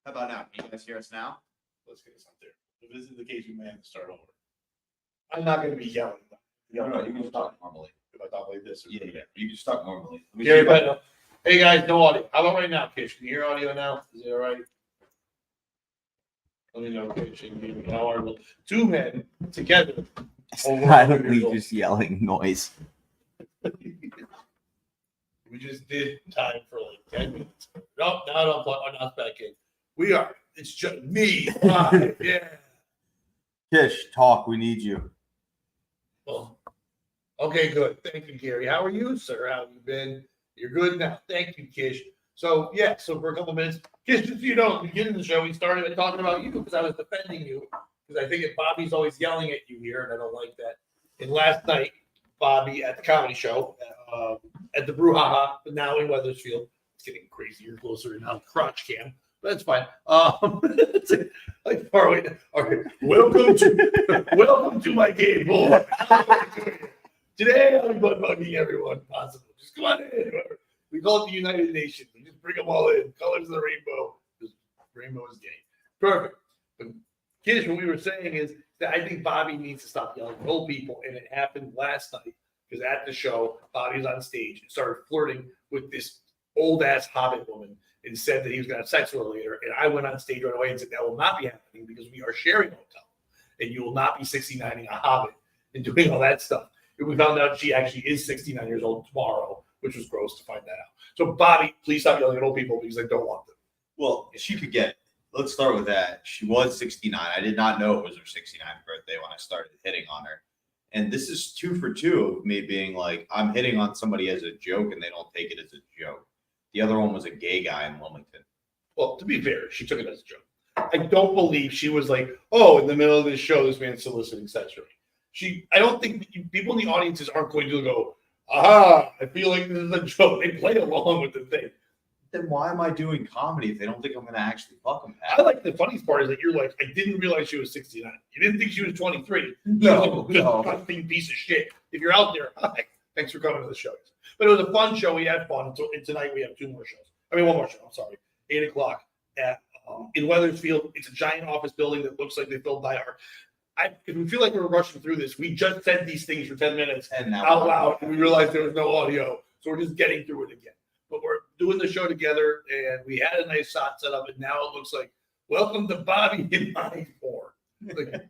How about now? Can you guys hear us now? Let's get us out there. If this is the case, we may have to start over. I'm not going to be yelling. No, you can just talk normally. If I talk like this. Yeah. You can just talk normally. Let me Gary, see but hey guys, no audio. How about right now, Kish? Can you hear audio now? Is it all right? Let me know, Kish. How are we? Two men together. Silently just yelling noise. We just did time for like 10 minutes. Nope, now I'm not back in. We are. It's just me. Live. Yeah. Kish, talk. We need you. Well, okay, good. Thank you, Gary. How are you, sir? How have you been? You're good now. Thank you, Kish. So for a couple minutes, Kish, just so you know, at the beginning of the show, we started talking about you because I was defending you because I think that Bobby's always yelling at you here, and I don't like that. And last night, Bobby at the comedy show at the Brouhaha, but now in Weathersfield, it's getting crazier, closer now, crotch cam. But that's fine. Like far away. All right. Welcome to my game, boy. Today I'll be bugging everyone possible. Just come on in. We call it the United Nations. We just bring them all in. Colors of the rainbow. Because rainbow is gay. Perfect. But Kish, what we were saying is that I think Bobby needs to stop yelling at old people, and it happened last night because at the show, Bobby was on stage and started flirting with this old ass Hobbit woman and said that he was going to have sex with her later. And I went on stage right away and said that will not be happening because we are sharing a hotel, and you will not be 69ing a Hobbit and doing all that stuff. And we found out she actually is 69 years old tomorrow, which was gross to find that out. So Bobby, please stop yelling at old people because I don't want them. Well, she could get. Let's start with that. She was 69. I did not know it was her 69th birthday when I started hitting on her. And this is 2 for 2 of me being like, I'm hitting on somebody as a joke and they don't take it as a joke. The other one was a gay guy in Wilmington. Well, to be fair, she took it as a joke. I don't believe she was like, oh, in the middle of this show, this man's soliciting sex from me. I don't think people in the audiences aren't going to go, aha, I feel like this is a joke. They play along with the thing. Then why am I doing comedy if they don't think I'm going to actually fuck them? I like the funniest part is that you're like, I didn't realize she was 69. You didn't think she was 23. No. Disgusting piece of shit. If you're out there, hi, thanks for coming to the show. But it was a fun show. We had fun. And tonight we have 2 more shows. I mean, 1 more show. I'm sorry. 8 o'clock at in Weathersfield. It's a giant office building that looks like they filled Die Hard. If we feel like we're rushing through this, we just said these things for 10 minutes And now out loud, and we realized there was no audio. So we're just getting through it again. But we're doing the show together, and we had a nice shot set up, and now it looks like, welcome to Bobby in my form. Like,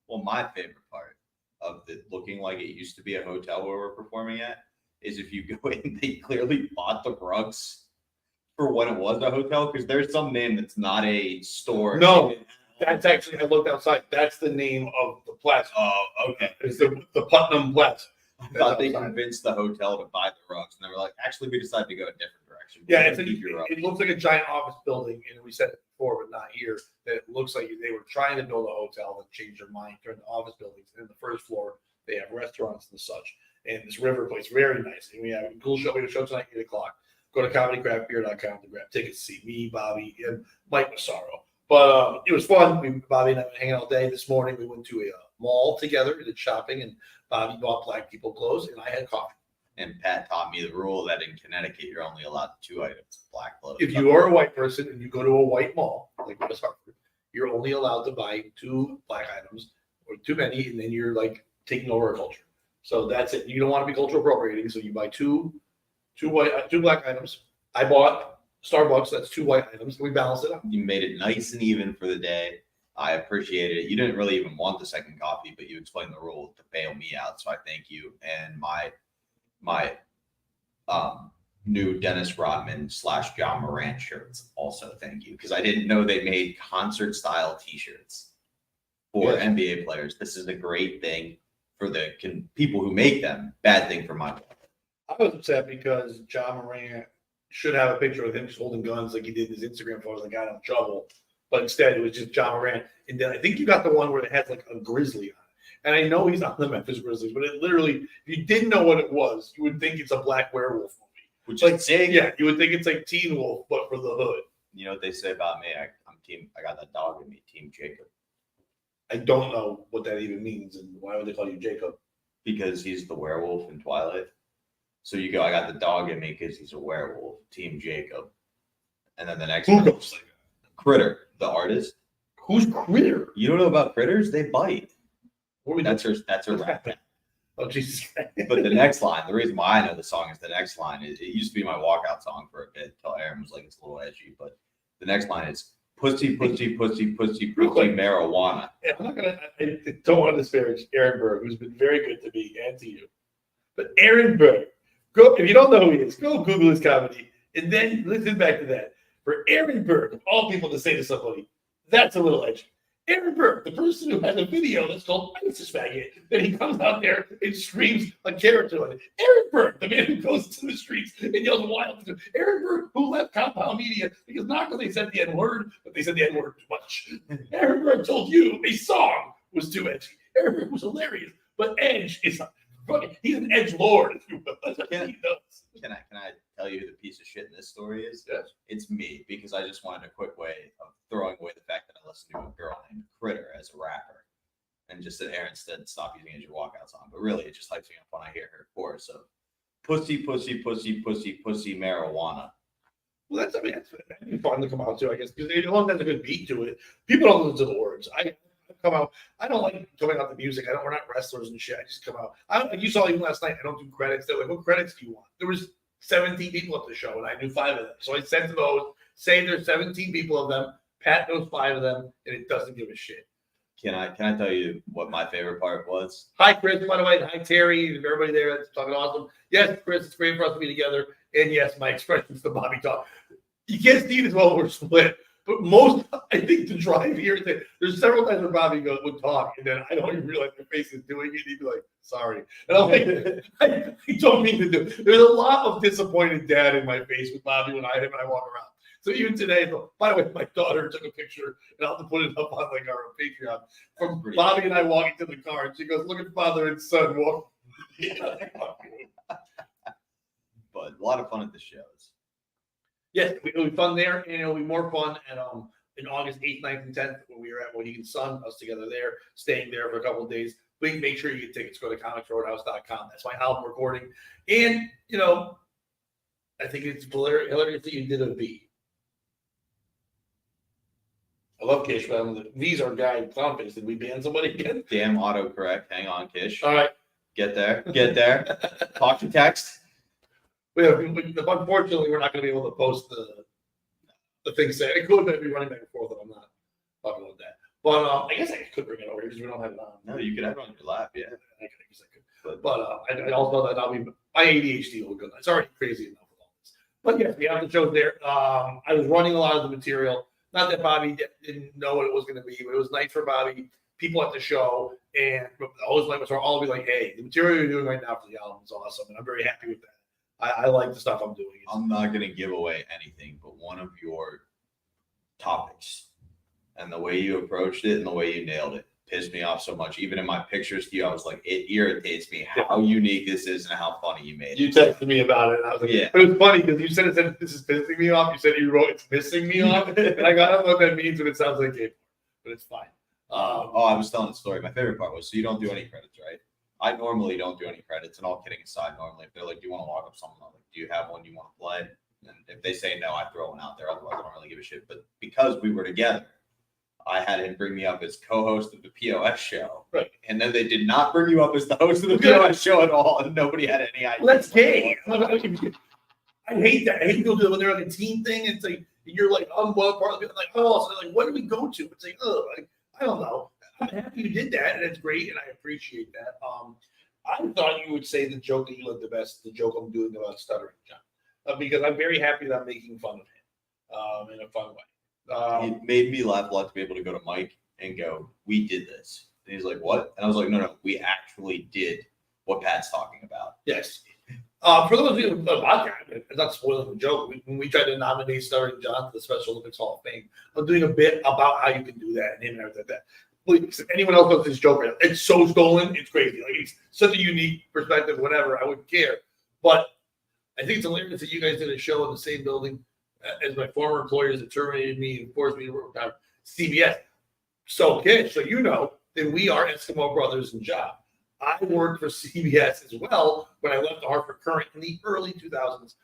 Well, my favorite part of the looking like it used to be a hotel where we're performing at is if you go in, they clearly bought the rugs for what it was a hotel because there's some name that's not a store. no, that's actually, I looked outside. That's the name of the plaza. Oh, okay. It's the Putnam Plaza. I thought they convinced the hotel to buy the rugs, and they were like, "Actually, we decided to go a different direction." Yeah, It it looks like a giant office building, and we said it before, but not here. That it looks like they were trying to build a hotel that changed their mind, turned to office buildings. And in the first floor, they have restaurants and such. And this river place, very nice. And we have a cool show. We have a show tonight at 8 o'clock. Go to comedycraftbeer.com to grab tickets to see me, Bobby, and Mike Massaro. But it was fun. Bobby and I were hanging all day. This morning, we went to a mall together, did shopping, and Bobby bought black people clothes, and I had coffee. And Pat taught me the rule that in Connecticut, you're only allowed 2 items: black clothes. If you are a white person and you go to a white mall, like West Hartford, you're only allowed to buy 2 black items or too many, and then you're like taking over a culture. So that's it. You don't want to be cultural appropriating, so you buy two black items. I bought Starbucks. That's 2 white items. We balanced it out. You made it nice and even for the day. I appreciated it. You didn't really even want the second coffee, but you explained the rule to bail me out. So I thank you. And my new Dennis Rodman / John Morant shirts also thank you, because I didn't know they made concert style t-shirts for NBA players. This is a great thing for the people who make them. Bad thing for my life. I was upset because John Morant should have a picture of him just holding guns like he did in his Instagram photos and got in trouble. But instead, it was just John Morant. And then I think you got the one where it has like a grizzly on it. And I know he's on the Memphis Grizzlies, but it literally, if you didn't know what it was, you would think it's a black werewolf movie. Which like, is saying, yeah, you would think it's like Teen Wolf, but for the hood. You know what they say about me? I got that dog in me, Team Jacob. I don't know what that even means, and why would they call you Jacob? Because he's the werewolf in Twilight. So you go, I got the dog in me because he's a werewolf, Team Jacob. And then the next Who one, goes like that? Critter, the artist. Who's Critter? You don't know about critters? They bite. What are we That's her rap. Oh, Jesus Christ. But the next line, the reason why I know the song is the next line. It used to be my walkout song for a bit until Aaron was like, it's a little edgy. But the next line is pussy, pussy, pussy, pussy, pussy, marijuana. Yeah, I'm not gonna. I don't want to disparage Aaron Berg, who's been very good to me and to you. But Aaron Berg, go if you don't know who he is, go Google his comedy and then listen back to that. For Aaron Berg, of all people to say to somebody, that's a little edgy. Aaron Berg, the person who has a video that's called Mexicans Hispanic, then he comes out there and screams a character on it. Aaron Berg, the man who goes to the streets and yells wild. Aaron Berg, who left Compound Media because not because they said the N-word, but they said the N-word too much. Aaron Berg told you a song was too edgy. Aaron Berg was hilarious, but Edge is he's an edge lord, if you will. That's what he does. Can I tell you who the piece of shit in this story is? Yes. It's me, because I just wanted a quick way of throwing away the fact that I listened to a girl named Critter as a rapper. And just that Aaron said stop using it as your walkout song. But really, it just hypes me up when I hear her chorus of pussy, pussy, pussy, pussy, pussy, marijuana. Well, that's fun to come out to, I guess, because it has a good beat to it. People don't listen to the words. I come out. I don't like coming out the music. We're not wrestlers and shit. I just come out. You saw even last night. I don't do credits. They're like, what credits do you want? There was 17 people at the show, and I knew 5 of them. So I said to those, say there's 17 people of them. Pat knows 5 of them, and it doesn't give a shit. Can I tell you what my favorite part was? Hi, Chris, by the way. Hi, Terry. Everybody there. That's talking awesome. Yes, Chris, it's great for us to be together. And yes, my expressions to Bobby talk. You can't see it as well. We're split. But most, I think, the drive here, there's several times where Bobby would talk, and then I don't even realize my face is doing it. He'd be like, sorry. And I'm like, I don't mean to do it. There's a lot of disappointed dad in my face with Bobby when I walk around. So even today, by the way, my daughter took a picture, and I'll have to put it up on like our Patreon, from Bobby and I walking to the car, and she goes, look at father and son walking. But a lot of fun at the shows. Yes, it'll be fun there, and it'll be more fun at in August 8th, 9th, and 10th when we were at Mohegan Sun, us together there, staying there for a couple of days. Please make sure you get tickets. Go to comicsroadhouse.com. That's my album recording. And, I think it's hilarious that you did a V. I love Kish, but V's our guy, clown face. Did we ban somebody again? Damn autocorrect. Hang on, Kish. All right. Get there. Talk to text. Unfortunately, we're not going to be able to post the thing saying it could be running back and forth, and I'm not talking about that. But I guess I could bring it over here because we don't have it on. No, you could have it on your lap, yeah. I guess I could. But I also know that I'll be my ADHD will go. It's already crazy enough with all this. But yes, we have the shows there. I was running a lot of the material. Not that Bobby didn't know what it was going to be, but it was nice for Bobby, people at the show, and always like to all be like, hey, the material you're doing right now for the album is awesome, and I'm very happy with that. I like the stuff I'm doing. I'm not going to give away anything, but one of your topics and the way you approached it and the way you nailed it pissed me off so much. Even in my pictures to you, I was like, it irritates me how unique this is and how funny you made it. You texted me about it, and I was like, yeah. But it was funny because you said this is pissing me off. You said you wrote it's pissing me off, and I don't know what that means, but it sounds like it, but it's fine. I was telling the story. My favorite part was, so you don't do any credits, right? I normally don't do any credits, and all kidding aside, normally if they're like, do you want to log up something? I'm like, do you have one you want to play? And if they say no, I throw one out there. Otherwise, I don't really give a shit. But because we were together, I had him bring me up as co-host of the POS show. Right. And then they did not bring you up as the host of the POS show at all, and nobody had any idea. Well, that's gay. I hate that. I hate people do it when they're like a team thing. It's like, you're like, I'm one part of it. Like, oh, so like, what do we go to? It's like, oh, like, I don't know. I'm happy you did that, and it's great, and I appreciate that. I thought you would say the joke that you like the best, the joke I'm doing about stuttering, John, because I'm very happy that I'm making fun of him in a fun way. It made me laugh a lot to be able to go to Mike and go, we did this. And he's like, what? And I was like, no, we actually did what Pat's talking about. Yes. For those of you who it's not spoiling the joke. When we tried to nominate Stuttering John to the Special Olympics Hall of Fame, I'm doing a bit about how you can do that and him and everything like that. Please, if anyone else knows this joke right now, it's so stolen, it's crazy. Like, it's such a unique perspective, whatever, I wouldn't care. But I think it's hilarious that you guys did a show in the same building as my former employers that terminated me and forced me to work with CBS. So, Kish, so you know that we are Eskimo brothers in job. I worked for CBS as well when I left the Hartford Courant in the early 2000s.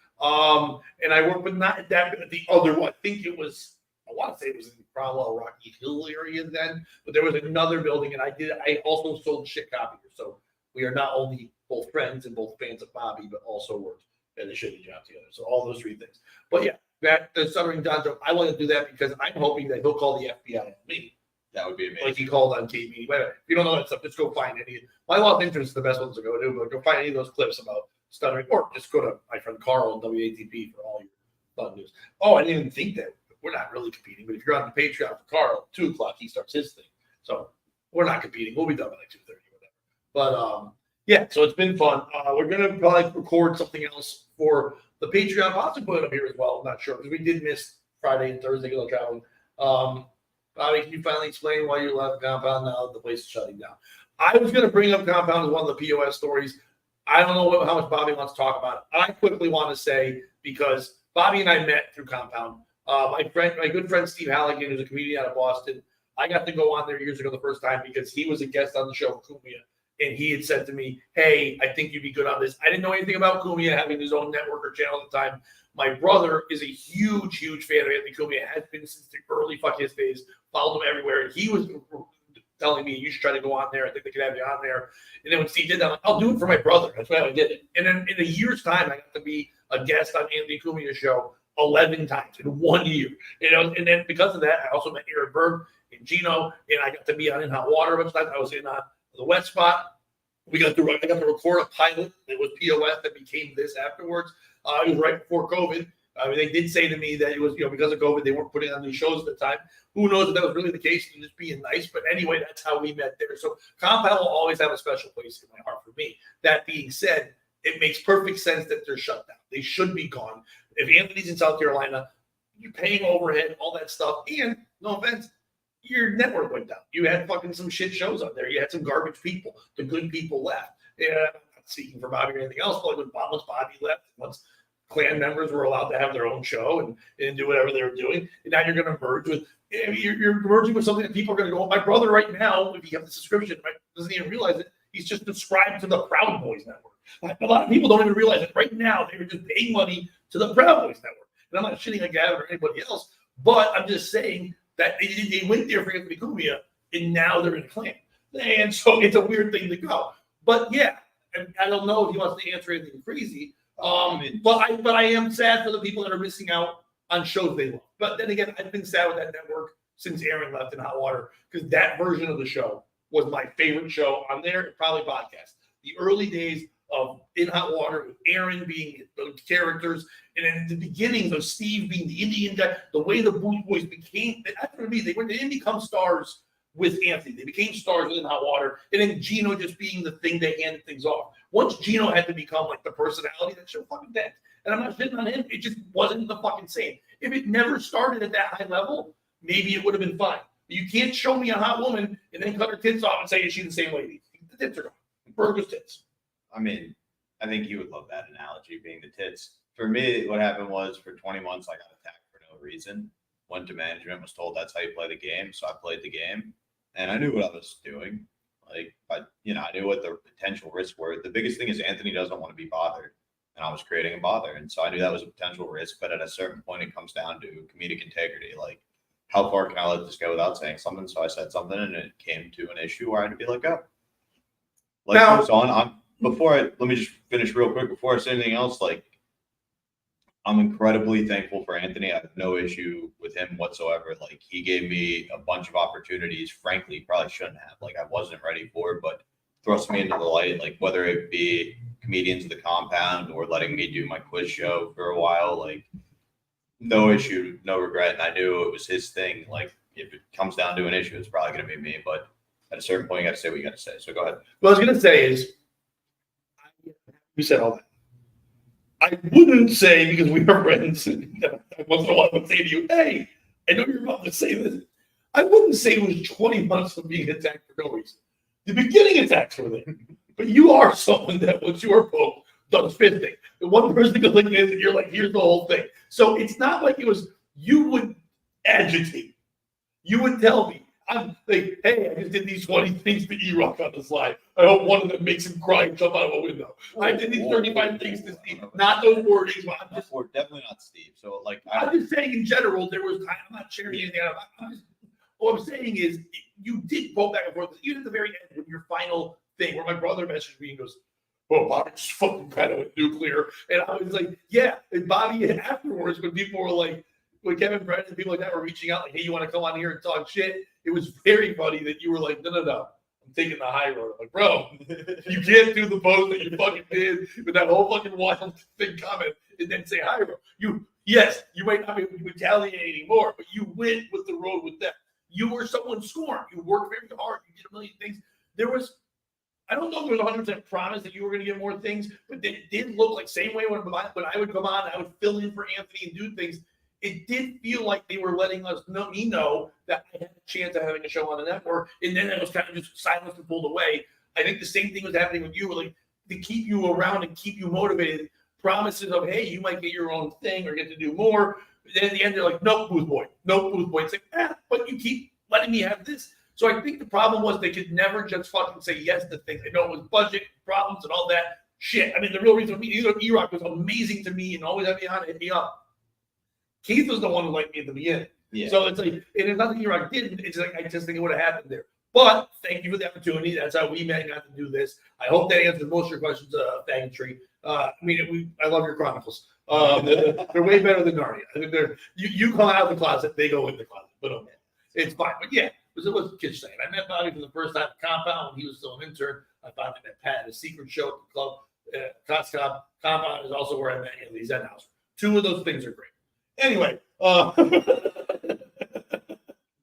And I worked, but not at that, but at the other one. I think it was I want to say it was in Cromwell, Rocky Hill area then, but there was another building, and I also sold shit copiers. So we are not only both friends and both fans of Bobby, but also worked at the shitty job together. So all those three things. But yeah, that the Stuttering John joke, I want to do that because I'm hoping that he'll call the FBI on me. That would be amazing. Like he called on TV. But if you don't know that stuff, just go find any. My Lost Interest is the best ones to go to, but go find any of those clips about stuttering, or just go to my friend Carl and WATP for all your fun news. Oh, I didn't even think that we're not really competing, but if you're on the Patreon for Carl, 2:00 he starts his thing. So we're not competing. We'll be done by like 2:30 or whatever. But yeah, so it's been fun. We're gonna probably record something else for the Patreon, possibly put it up here as well. I'm not sure because we did miss Friday and Thursday because of traveling. Bobby, can you finally explain why you left Compound now that the place is shutting down? I was going to bring up Compound as one of the POS stories. I don't know how much Bobby wants to talk about it. I quickly want to say, because Bobby and I met through Compound. My good friend Steve Halligan, who's a comedian out of Boston, I got to go on there years ago the first time because he was a guest on the show with Cumia. And he had said to me, hey, I think you'd be good on this. I didn't know anything about Cumia having his own network or channel at the time. My brother is a huge, huge fan of Anthony Cumia, has been since the early fucking days, followed him everywhere. And he was telling me, you should try to go on there. I think they could have you on there. And then when Steve did that, I'm like, I'll do it for my brother. That's why I did it. And then in a year's time, I got to be a guest on Anthony Cumia's show 11 times in 1 year. You know, and then because of that, I also met Aaron Berg and Gino, and I got to be on In Hot Water a bunch of times. I was in the Wet Spot. I got to record a pilot that was POS that became this afterwards. It was right before COVID. They did say to me that it was, because of COVID, they weren't putting on these shows at the time. Who knows if that was really the case and just being nice. But anyway, that's how we met there. So Compound will always have a special place in my heart for me. That being said, it makes perfect sense that they're shut down. They should be gone. If Anthony's in South Carolina, you're paying overhead, all that stuff. And no offense, your network went down. You had fucking some shit shows on there. You had some garbage people. The good people left. And I'm not speaking for Bobby or anything else, but once Bobby left, once clan members were allowed to have their own show and do whatever they were doing, and now you're going to merge with, you're merging with something that people are going to go, my brother right now, if you have the subscription, doesn't even realize it, he's just subscribed to the Proud Boys Network. A lot of people don't even realize it. Right now, they're just paying money to the Proud Boys Network. And I'm not shitting like Gavin or anybody else, but I'm just saying that they went there for Anthony Cumia, and now they're in a clan. And so it's a weird thing to go. But yeah, and I don't know if he wants to answer anything crazy. But I am sad for the people that are missing out on shows they love. But then again, I've been sad with that network since Aaron left in Hot Water, because that version of the show was my favorite show on there, probably podcast. The early days of In Hot Water with Aaron being the characters, and then the beginnings of Steve being the Indian guy, the way the Booth Boys became, after me, they didn't become stars with Anthony. They became stars within Hot Water, and then Gino just being the thing that handed things off. Once Gino had to become like the personality, that show fucking dead. And I'm not shitting on him. It just wasn't the fucking same. If it never started at that high level, maybe it would have been fine. But you can't show me a hot woman and then cut her tits off and say, is she the same lady? The tits are gone. Burger's tits. I mean, I think you would love that analogy, being the tits. For me, what happened was for 20 months, I got attacked for no reason. Went to management, was told that's how you play the game. So I played the game, and I knew what I was doing. I knew what the potential risks were. The biggest thing is Anthony doesn't want to be bothered, and I was creating a bother. And so I knew that was a potential risk. But at a certain point, it comes down to comedic integrity. Like, how far can I let this go without saying something? So I said something, and it came to an issue where I had to be like, oh. Life goes on. Let me just finish real quick before I say anything else. Like, I'm incredibly thankful for Anthony. I have no issue with him whatsoever. Like, he gave me a bunch of opportunities, frankly, probably shouldn't have. Like, I wasn't ready for it, but thrust me into the light, like whether it be Comedians of the Compound or letting me do my quiz show for a while. Like, no issue, no regret. And I knew it was his thing. Like, if it comes down to an issue, it's probably going to be me. But at a certain point, you got to say what you got to say. So go ahead. What I was going to say is, you said all that. I wouldn't say, because we are friends, and once in a while I would say to you, hey, I know you're about to say this. I wouldn't say it was 20 months of being attacked for no reason. The beginning attacks were there. But you are someone that, once you are poked, does fisting. The one person could look at it and you're like, here's the whole thing. So it's not like it was, you would agitate. You would tell me. I'm like, hey, I just did these 20 things to E-Rock on the slide. I hope one of them makes him cry and jump out of a window. I did these 35 things to Steve. Not those wordings, but I'm just, Or definitely not Steve. So like, I'm just saying in general, there was, I'm not sharing anything out. All I'm saying is you did go back and forth. Even at the very end, when your final thing, where my brother messaged me and goes, "Oh, Bobby just fucking kind of went nuclear," and I was like, "Yeah." And Bobby afterwards, when people were like, when Kevin Brett and people like that were reaching out, like, "Hey, you want to come on here and talk shit?" It was very funny that you were like, "No, I'm taking the high road." I'm like, bro, you can't do the post that you fucking did with that whole fucking wild thing comment and then say high road. Yes, you might not be retaliating more, but you went with the road with them. You were someone scorned. You worked very hard. You did a million things. I don't know if there was 100% promise that you were going to get more things, but it did look like same way when I would come on, I would fill in for Anthony and do things. It did feel like they were letting me know that I had a chance of having a show on the network, and then it was kind of just silenced and pulled away. I think the same thing was happening with you, like to keep you around and keep you motivated. Promises of, hey, you might get your own thing or get to do more. But then at the end, they're like, nope, booth boy. It's like, but you keep letting me have this. So I think the problem was they could never just fucking say yes to things. I know it was budget problems and all that shit. I mean, the real reason E-Rock was amazing to me and always had me on, hit me up. Keith was the one who liked me at the beginning. Yeah. So it's like, and there's nothing E-Rock didn't. It's like, I just think it would have happened there. But thank you for the opportunity. That's how we met and got to do this. I hope that answers most of your questions, Tree. I love your chronicles. They're way better than Narnia. I think you come out of the closet, they go in the closet. But okay, it's fine. But yeah, it was kids saying. I met Bobby for the first time at Compound when he was still an intern. I found him at Pat at a secret show at the club. Cotscob Compound is also where I met Anthony Zenhauser. Two of those things are great. Anyway,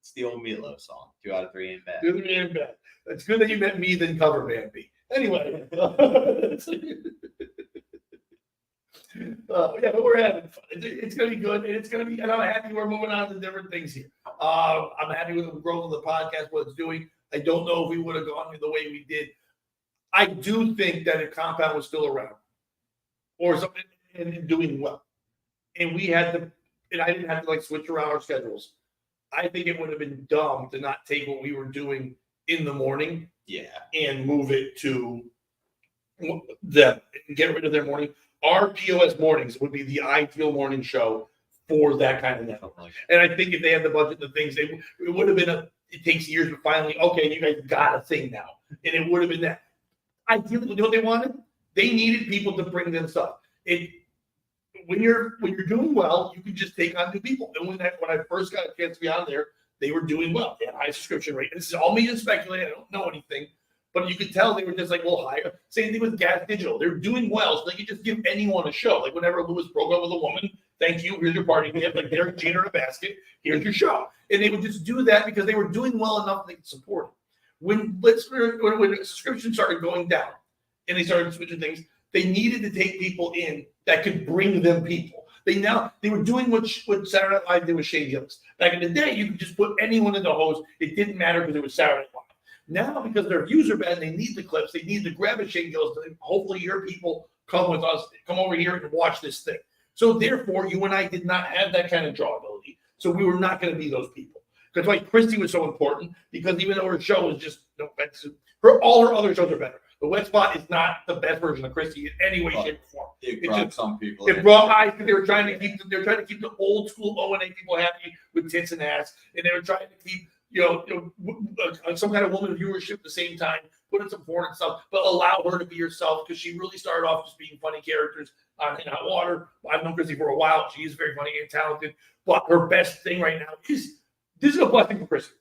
it's the old Meatloaf song. 2 out of 3 ain't bad. 2 out of 3 ain't bad. It's good that you met me than cover band B. Anyway. Yeah, but we're having fun. It's going to be good, and I'm happy we're moving on to different things here. I'm happy with the growth of the podcast, what it's doing. I don't know if we would have gone the way we did. I do think that if Compound was still around or something and doing well, and I didn't have to like switch around our schedules, I think it would have been dumb to not take what we were doing in the morning, and move it to them and get rid of their morning. Our POS mornings would be the ideal morning show for that kind of network. And I think if they had the budget, the things, it would have been it takes years, but finally, okay, you guys got a thing now. And it would have been that. Ideally, you know what they wanted? They needed people to bring them stuff. When you're doing well, you can just take on new people. And when I first got a chance to be on there, they were doing well. They had a high subscription rate. This is all me and speculating. I don't know anything. But you could tell they were just like, well, higher. Same thing with Gas Digital. They're doing well, so they could just give anyone a show. Like whenever Lewis broke up with a woman, thank you, here's your party gift. Like Derek Jeter in a basket, here's your show. And they would just do that because they were doing well enough they could support it. When subscriptions started going down and they started switching things, they needed to take people in that could bring them people. They were doing what Saturday Night Live did with Shane Gillis. Back in the day, you could just put anyone in the host. It didn't matter because it was Saturday Night Live. Now, because their views are bad, they need the clips. They need to grab a Shane Gillis. Hopefully, your people come with us, come over here and watch this thing. So, therefore, you and I did not have that kind of drawability. So, we were not going to be those people. Because like Christy was so important, because even though her show is just all her other shows are better. The Wet Spot is not the best version of Christy in any way, shape, or form. It brought some people. It brought eyes because they were trying to keep the old school O&A people happy with tits and ass, and they were trying to keep some kind of woman viewership at the same time, put in some porn and stuff, but allow her to be herself because she really started off just being funny characters on In Hot Water. I've known Christy for a while. She is very funny and talented, but her best thing right now is this is a blessing for Christy.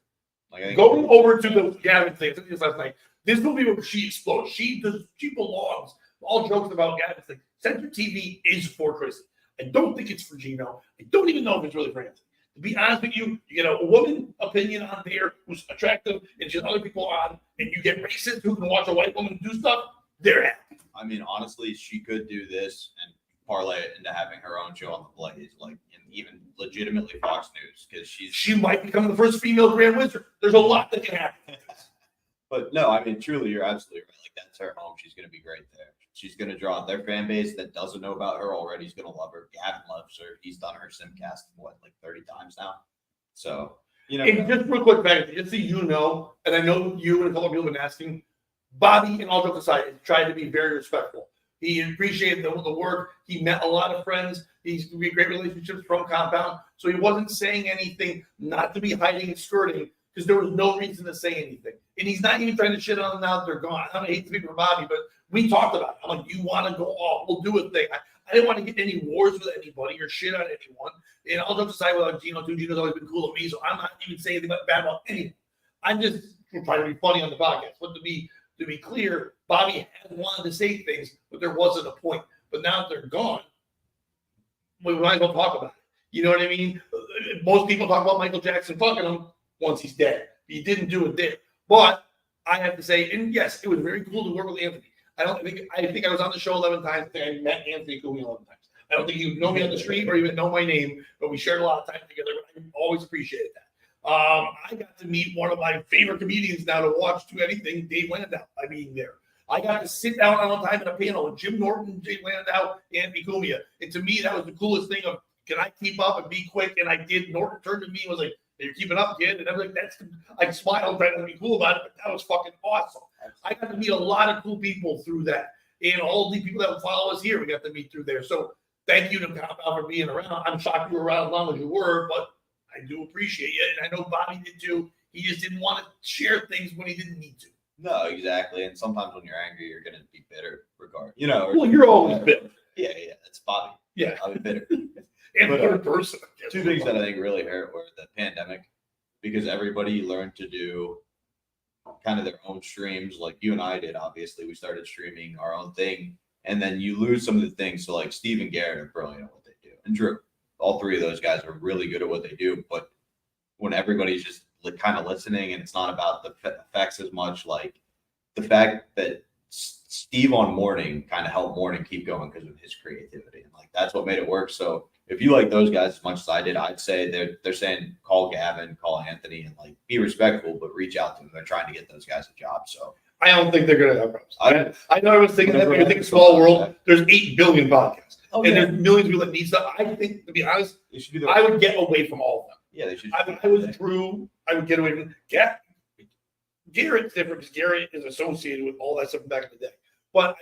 Going over to the Gavin thing, I think this last night. This will be where she explodes. She belongs. All jokes about Gavin's thing. Center TV is for Christy. I don't think it's for Gino. I don't even know if it's really for Anthony. To be honest with you, you get a woman opinion on there who's attractive, and she has other people on, and you get racists who can watch a white woman do stuff. They're happy. I mean, honestly, she could do this and parlay it into having her own show on the Blaze, and even legitimately Fox News, because she might become the first female Grand Wizard. There's a lot that can happen. But no, I mean, truly, you're absolutely right. Like, that's her home. She's going to be great there. She's going to draw their fan base that doesn't know about her already. He's going to love her. Gavin loves her. He's done her Simcast, 30 times now. So You know, And just real quick, back, just so you know, and I know you and a couple of people have been asking, Bobby, and all jokes aside, tried to be very respectful. He appreciated the work. He met a lot of friends. He's made great relationships from compound. So he wasn't saying anything not to be hiding and skirting because there was no reason to say anything. And he's not even trying to shit on them now that they're gone. I don't hate to speak for Bobby, but we talked about it. I'm like, you want to go off? We'll do a thing. I didn't want to get any wars with anybody or shit on anyone. And all jokes aside, well, Gino too. Gino's always been cool with me, so I'm not even saying anything bad about anyone. I'm just trying to be funny on the podcast. But to be clear, Bobby had wanted to say things, but there wasn't a point. But now that they're gone, we might as well talk about it. You know what I mean? Most people talk about Michael Jackson fucking him once he's dead. He didn't do it there. But I have to say, and yes, it was very cool to work with Anthony. I think I was on the show 11 times. I think I met Anthony Cooley 11 times. I don't think he would know me on the street or even know my name, but we shared a lot of time together. I always appreciated that. I got to meet one of my favorite comedians now to watch do anything, Dave Landau, by being there. I got to sit down on time at a panel with Jim Norton, Dave Landau, and Anthony Cumia. And to me, that was the coolest thing of, can I keep up and be quick? And I did. Norton turned to me and was like, you're keeping up, kid. And I was like, I smiled, trying to be cool about it, but that was fucking awesome. I got to meet a lot of cool people through that. And all the people that would follow us here, we got to meet through there. So thank you to Compound for being around. I'm shocked you were around as long as you were, but I do appreciate it. And I know Bobby did too. He just didn't want to share things when he didn't need to. no, exactly. And sometimes when you're angry, you're gonna be bitter, regard. You know. Well, you're always bitter. Yeah, it's Bobby. Yeah. I'll be bitter. And But, third person. Two things that I think really hurt were the pandemic, because everybody learned to do kind of their own streams, like you and I did. Obviously, we started streaming our own thing, and then you lose some of the things. So, like Steve and Garrett are brilliant at what they do, and Drew. All three of those guys are really good at what they do. But when everybody's just kind of listening, and it's not about the effects as much, like the fact that Steve on Morning kind of helped Morning keep going because of his creativity, and like that's what made it work. So if you like those guys as much as I did, I'd say they're saying call Gavin, call Anthony, and like be respectful, but reach out to them. They're trying to get those guys a job. So I don't think they're going to have problems. I know I was thinking that, but you think small world, there's 8 billion podcasts. And there's millions of people that need stuff. I think, to be honest, I would get away from all of them. Yeah, they should. I was Drew. I would get away from Garrett's different because Garrett is associated with all that stuff back in the day. But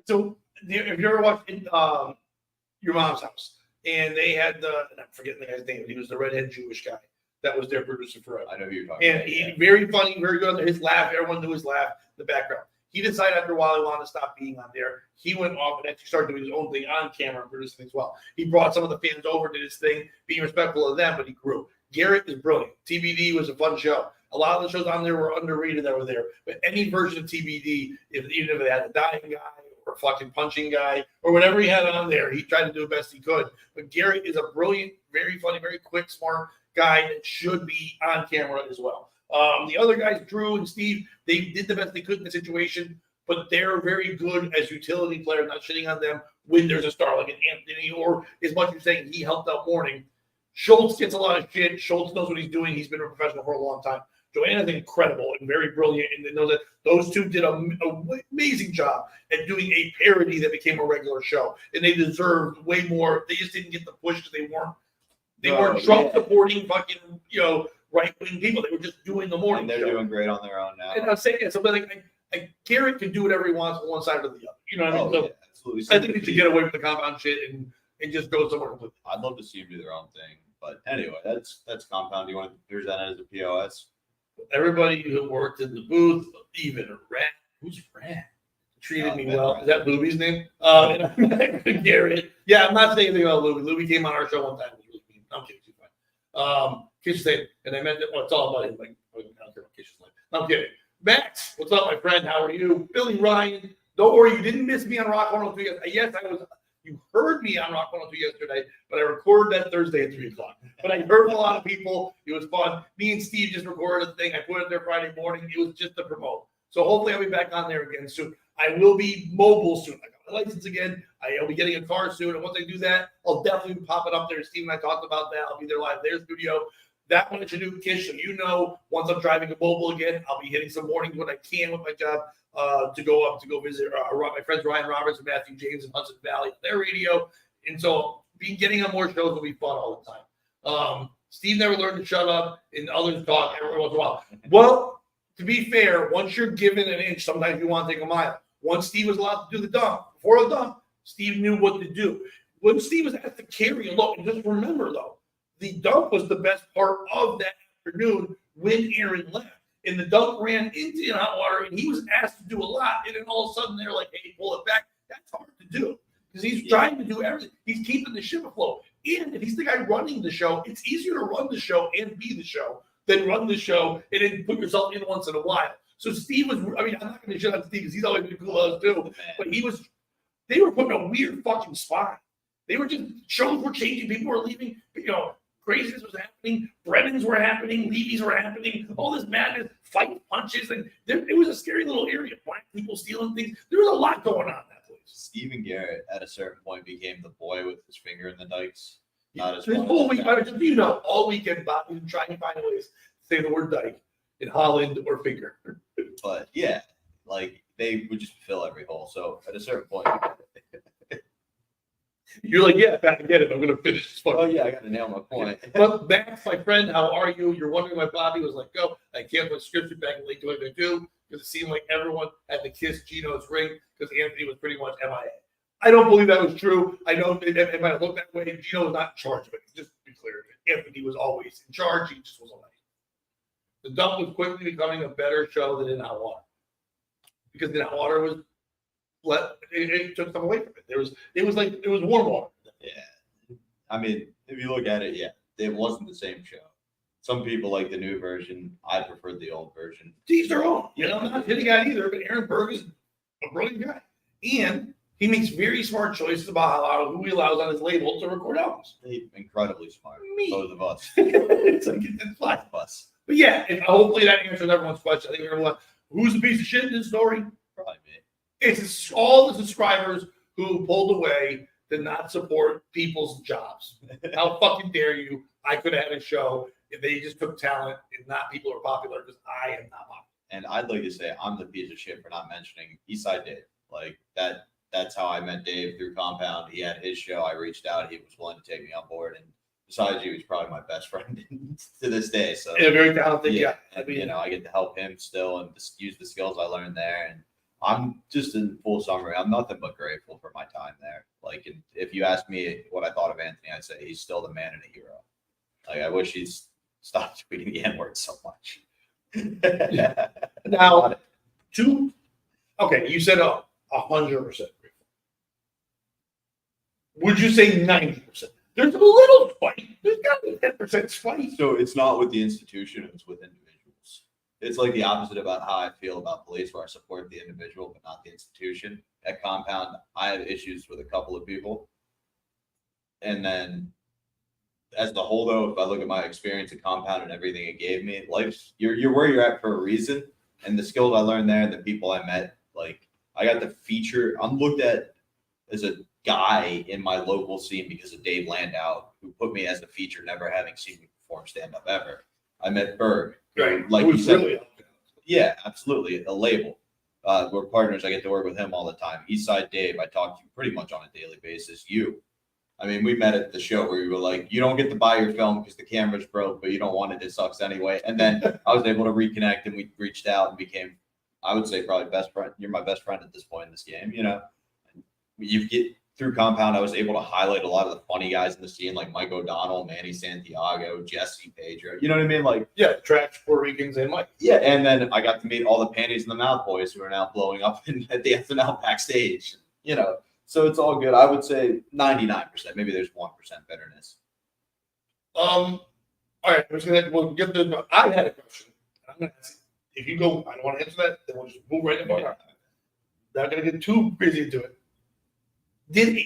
so if you ever watched Your Mom's House, and they had I'm forgetting the guy's name, he was the redhead Jewish guy that was their producer forever. I know who you're talking about. And he very funny, very good on his laugh. Everyone knew his laugh in the background. He decided after a while he wanted to stop being on there. He went off and actually started doing his own thing on camera and producing as well. He brought some of the fans over, did his thing, being respectful of them, but he grew. Garrett is brilliant. TBD was a fun show. A lot of the shows on there were underrated that were there. But any version of TBD, even if it had a dying guy or a fucking punching guy or whatever he had on there, he tried to do the best he could. But Garrett is a brilliant, very funny, very quick, smart guy that should be on camera as well. The other guys, Drew and Steve, they did the best they could in the situation, but they're very good as utility players, not shitting on them when there's a star like an Anthony, or as much as saying he helped out Morning. Schultz gets a lot of shit. Schultz knows what he's doing. He's been a professional for a long time. Joanna's incredible and very brilliant, and they know that those two did an amazing job at doing a parody that became a regular show, and they deserved way more. They just didn't get the push because they weren't Trump supporting fucking right-wing people. They were just doing the morning. And they're doing great on their own now. And I'm saying it. So, like Garrett can do whatever he wants on one side or the other. You know what I mean? So yeah, absolutely. I think they should get away from the compound shit and just go somewhere completely. I'd love to see him do their own thing. But anyway, that's Compound. Do you want to present it as a POS? Everybody who worked in the booth, even Rat. Who's Rat? Treated me well. Rat. Is that Luby's name? Garrett. Yeah, I'm not saying anything about Luby. Luby came on our show one time. It was really mean. I'm kidding. She's fine. Kish said, and I meant that. Well, it's all about him. Like, I don't care about Kish's life. I'm kidding. Max, what's up, my friend? How are you? Billy Ryan. Don't worry, you didn't miss me on Rock 102 yesterday. Yes, I was. You heard me on Rock 102 yesterday, but I recorded that Thursday at 3 o'clock. But I heard a lot of people. It was fun. Me and Steve just recorded a thing. I put it there Friday morning. It was just to promote. So hopefully I'll be back on there again soon. I will be mobile soon. I got my license again. I'll be getting a car soon. And once I do that, I'll definitely pop it up there. Steve and I talked about that. I'll be there live there, studio. That one I should do, Kish. So once I'm driving a mobile again, I'll be hitting some mornings when I can with my job to go visit my friends Ryan Roberts and Matthew James in Hudson Valley, their radio. And so getting on more shows will be fun all the time. Steve never learned to shut up, and others talk every once in a while. Well, to be fair, once you're given an inch, sometimes you want to take a mile. Once Steve was allowed to do the dump, before the dump, Steve knew what to do. When Steve was asked to carry a load, and just remember though, the dump was the best part of that afternoon when Aaron left. And the dump ran into hot water, and he was asked to do a lot. And then all of a sudden, they're like, hey, pull it back. That's hard to do because he's trying to do everything. He's keeping the ship afloat. And if he's the guy running the show, it's easier to run the show and be the show than run the show and then put yourself in once in a while. So Steve was, I mean, I'm not going to shut on Steve because he's always been cool as too. But they were putting a weird fucking spot. They were just, shows were changing. People were leaving, craziness was happening. Brennans were happening. Levy's were happening. All this madness, fight punches. And it was a scary little area. Black people stealing things. There was a lot going on in that place. Steven Garrett, at a certain point, became the boy with his finger in the dikes. Not as This fun whole as week, that. all weekend, Bob, we've been trying to find ways to say the word dike in Holland or finger. But yeah, like they would just fill every hole. So at a certain point, You're like, yeah, I get it. I'm going to finish this fucking. oh yeah, I got to nail my point. But Max, my friend, how are you? You're wondering why Bobby was let go. I can't put scripture back in late 2022 because it seemed like everyone had to kiss Gino's ring because Anthony was pretty much MIA. I don't believe that was true. I know it might have looked that way. Gino was not in charge of it. Just to be clear, Anthony was always in charge. He just was away. The dump was quickly becoming a better show than In Hot Water because In Hot Water was it took stuff away from it. It was warm water. Yeah, I mean, if you look at it, yeah, it wasn't the same show. Some people like the new version. I preferred the old version. Teach their own. I'm not hitting at either, but Aaron Berg is a brilliant guy. And he makes very smart choices about who he allows on his label to record albums. He's incredibly smart. Me. Both of us. It's like it's fine. Both of us. But yeah, hopefully that answers everyone's question. I think everyone, who's a piece of shit in this story? Probably me. It's all the subscribers who pulled away to not support people's jobs. How fucking dare you? I could have had a show if they just took talent and not people who are popular because I am not popular. And I'd like to say I'm the piece of shit for not mentioning Eastside Dave. Like that's how I met Dave through Compound. He had his show. I reached out. He was willing to take me on board. And besides you, he's probably my best friend to this day. So Yeah, very talented. yeah, I and, mean, I get to help him still and just use the skills I learned there. And I'm just in full summary. I'm nothing but grateful for my time there. Like, if you ask me what I thought of Anthony, I'd say he's still the man and a hero. Like, I wish he'd stopped tweeting the N-word so much. now, you said 100%. Would you say 90%? There's a little spite. There's got to be 10% spite. So it's not with the institution, it's with individuals. It's like the opposite about how I feel about police, where I support the individual but not the institution. At Compound, I have issues with a couple of people. And then as the whole, though, if I look at my experience at Compound and everything it gave me, you're where you're at for a reason. And the skills I learned there and the people I met, like I got to feature, I'm looked at as a guy in my local scene because of Dave Landau, who put me as a feature, never having seen me perform stand-up ever. I met Berg. Right. Like It was you said, really yeah, absolutely. A label. We're partners. I get to work with him all the time. Eastside Dave, I talk to pretty much on a daily basis. I mean, we met at the show where we were like, you don't get to buy your film because the camera's broke, but you don't want it. It sucks anyway. And then I was able to reconnect and we reached out and became, I would say, probably best friend. You're my best friend at this point in this game. You get through Compound, I was able to highlight a lot of the funny guys in the scene, like Mike O'Donnell, Manny Santiago, Jesse Pedro. You know what I mean? Like, yeah, Trash, Puerto Ricans, and Mike. yeah. And then I got to meet all the panties in the mouth boys who are now blowing up at the SNL backstage. So it's all good. I would say 99%. Maybe there's 1% bitterness. All right, we'll get the. I had a question. I'm gonna ask you. If you go, I don't want to answer that. Then we'll just move right in. Not gonna get too busy into it.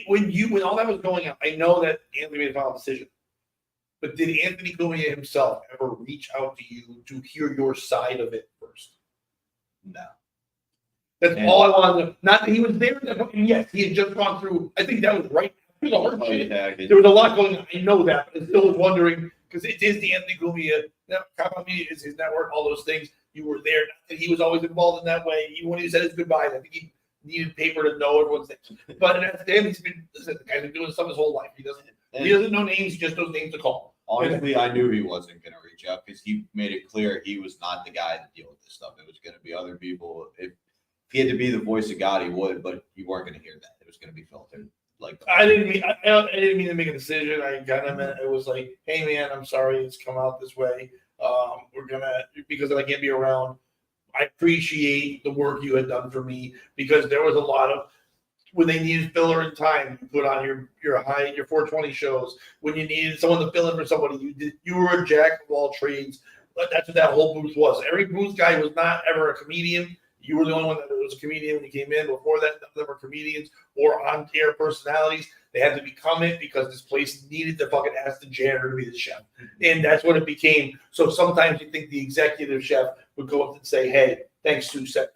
When all that was going on, I know that Anthony made a final decision, but did Anthony Cumia himself ever reach out to you to hear your side of it first? No. That's all I wanted to know. Not that he was there at that point. And yes, he had just gone through. I think that was right after the heart shit. There was a lot going on. I know that, but I still was wondering because it is the Anthony Cumia. Compound Media is his network. All those things. You were there. Not that he was always involved in that way. Even when he said his goodbyes, I think he needed paper to know everyone's names. But that's him. He's been the guy's been doing stuff his whole life. He doesn't know names. He just knows names to call. Honestly, I knew he wasn't going to reach out because he made it clear he was not the guy to deal with this stuff. It was going to be other people. If he had to be the voice of God, he would, but you weren't going to hear that. It was going to be filtered. Like I didn't mean to make a decision. I kind of meant it was like, hey man, I'm sorry it's come out this way. We're gonna, because I can't be around. I appreciate the work you had done for me, because there was a lot of, when they needed filler in time, you put on your 420 shows. When you needed someone to fill in for somebody, you were a jack of all trades. But that's what that whole booth was. Every booth guy was not ever a comedian. You were the only one that was a comedian when you came in. Before that, none of them were comedians or on-air personalities. They had to become it because this place needed to fucking ask the janitor to be the chef. And that's what it became. So sometimes you think the executive chef would go up and say, hey, thanks to chef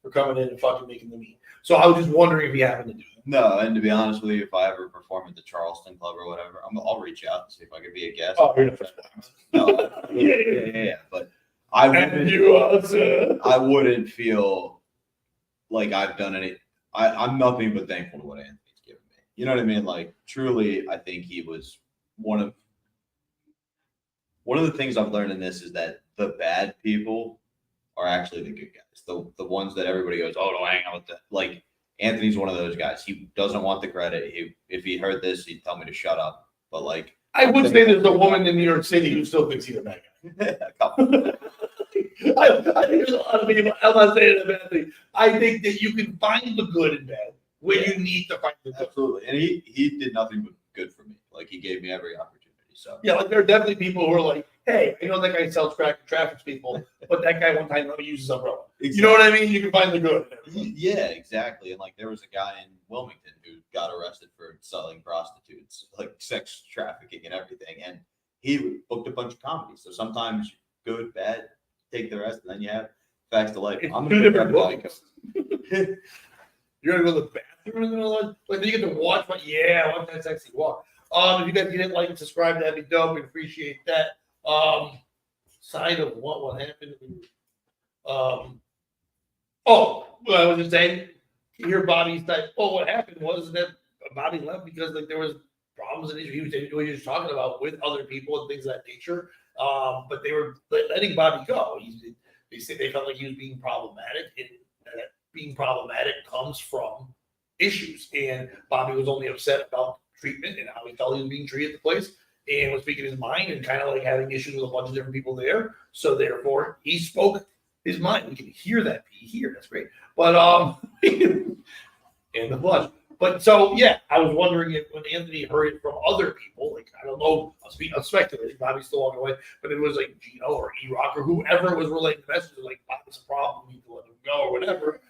for coming in and fucking making the meat. So I was just wondering if you happened to do that. no, and to be honest with you, if I ever perform at the Charleston Club or whatever, I'll reach out and see if I could be a guest. Oh, you're the first one. No, yeah. But I wouldn't feel like I've done any. I'm nothing but thankful to what Anthony's given me. You know what I mean? Like, truly, I think he was one of the things I've learned in this is that the bad people are actually the good guys. The ones that everybody goes, oh, don't hang out with them. Like, Anthony's one of those guys. He doesn't want the credit. If he heard this, he'd tell me to shut up. But like, I would say there's a woman in New York City who still thinks he's a bad guy. a couple. I think there's a lot of people. I'm not saying a bad thing. I think that you can find the good and bad when you need to find the good. Absolutely. And he did nothing but good for me. Like, he gave me every opportunity. So Yeah, like there are definitely people who are like, hey, I know that guy sells crack and traffics people, but that guy one time let me use his umbrella. exactly. You know what I mean? You can find the good. Yeah, exactly. And like, there was a guy in Wilmington who got arrested for selling prostitutes, like sex trafficking and everything. And he booked a bunch of comedies. So sometimes good, bad, take the rest, and then you have facts to life. It's I'm two gonna different put books. You're gonna go to the bathroom in the middle of like you get to watch, but yeah, watch that sexy walk. If you guys didn't like and subscribe, that'd be dope. We appreciate that. Side of what happened. Well, I was just saying, you hear Bobby's like, what happened was that Bobby left because like there was problems and issues he was just talking about with other people and things of that nature. But they were letting Bobby go. They said they felt like he was being problematic, and that being problematic comes from issues. And Bobby was only upset about treatment and how he felt he was being treated at the place, and was speaking his mind and kind of like having issues with a bunch of different people there. So therefore, he spoke his mind. We can hear that here. That's great. But and the blush. But so yeah, I was wondering if when Anthony heard it from other people, like I don't know, I'm speculating. Bobby's still walking away, but it was like Gino or E-Rock or whoever was relaying the message, like Bobby's a problem, we need to let him go or whatever.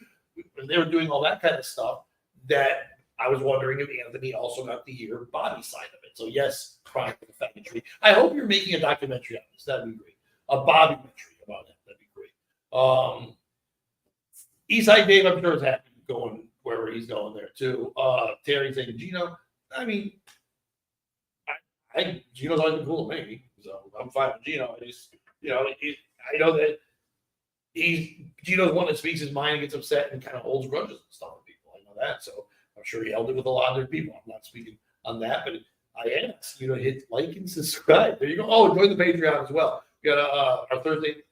When they were doing all that kind of stuff, that I was wondering if Anthony also got to hear Bobby's side of it. So yes, crying for the documentary. I hope you're making a documentary on this. That'd be great. A Bobby-mentary about it. That'd be great. Eastside Dave, I'm sure is happy going wherever he's going there too. Terry saying Gino. I mean, I Gino's always been cool to me, so I'm fine with Gino. I just, I know that Gino's one that speaks his mind and gets upset and kind of holds grudges and stuff with people. I know that, so I'm sure he held it with a lot of other people. I'm not speaking on that, but I asked, hit like and subscribe. There you go. Oh, join the Patreon as well. We got our Thursday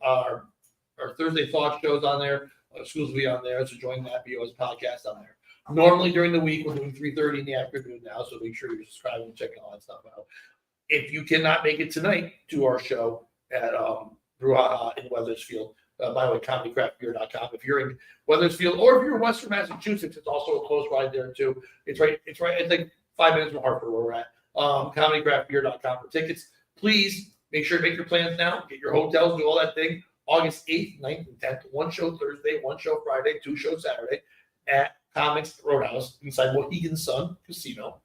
thought shows on there. Schools will be on there, so join that POS podcast on there. Normally during the week, we're doing 3:30 in the afternoon now, so make sure you're subscribing and checking all that stuff out. If you cannot make it tonight to our show at Brouhaha in Weathersfield, by the way, comedycraftbeer.com. If you're in Weathersfield or if you're in Western Massachusetts, it's also a close ride there too. It's like 5 minutes from Hartford where we're at. Comedycraftbeer.com for tickets. Please make sure to make your plans now. Get your hotels, do all that thing. August 8th, 9th, and 10th. One show Thursday, one show Friday, two shows Saturday at Comics Roadhouse inside Mohegan Sun Casino.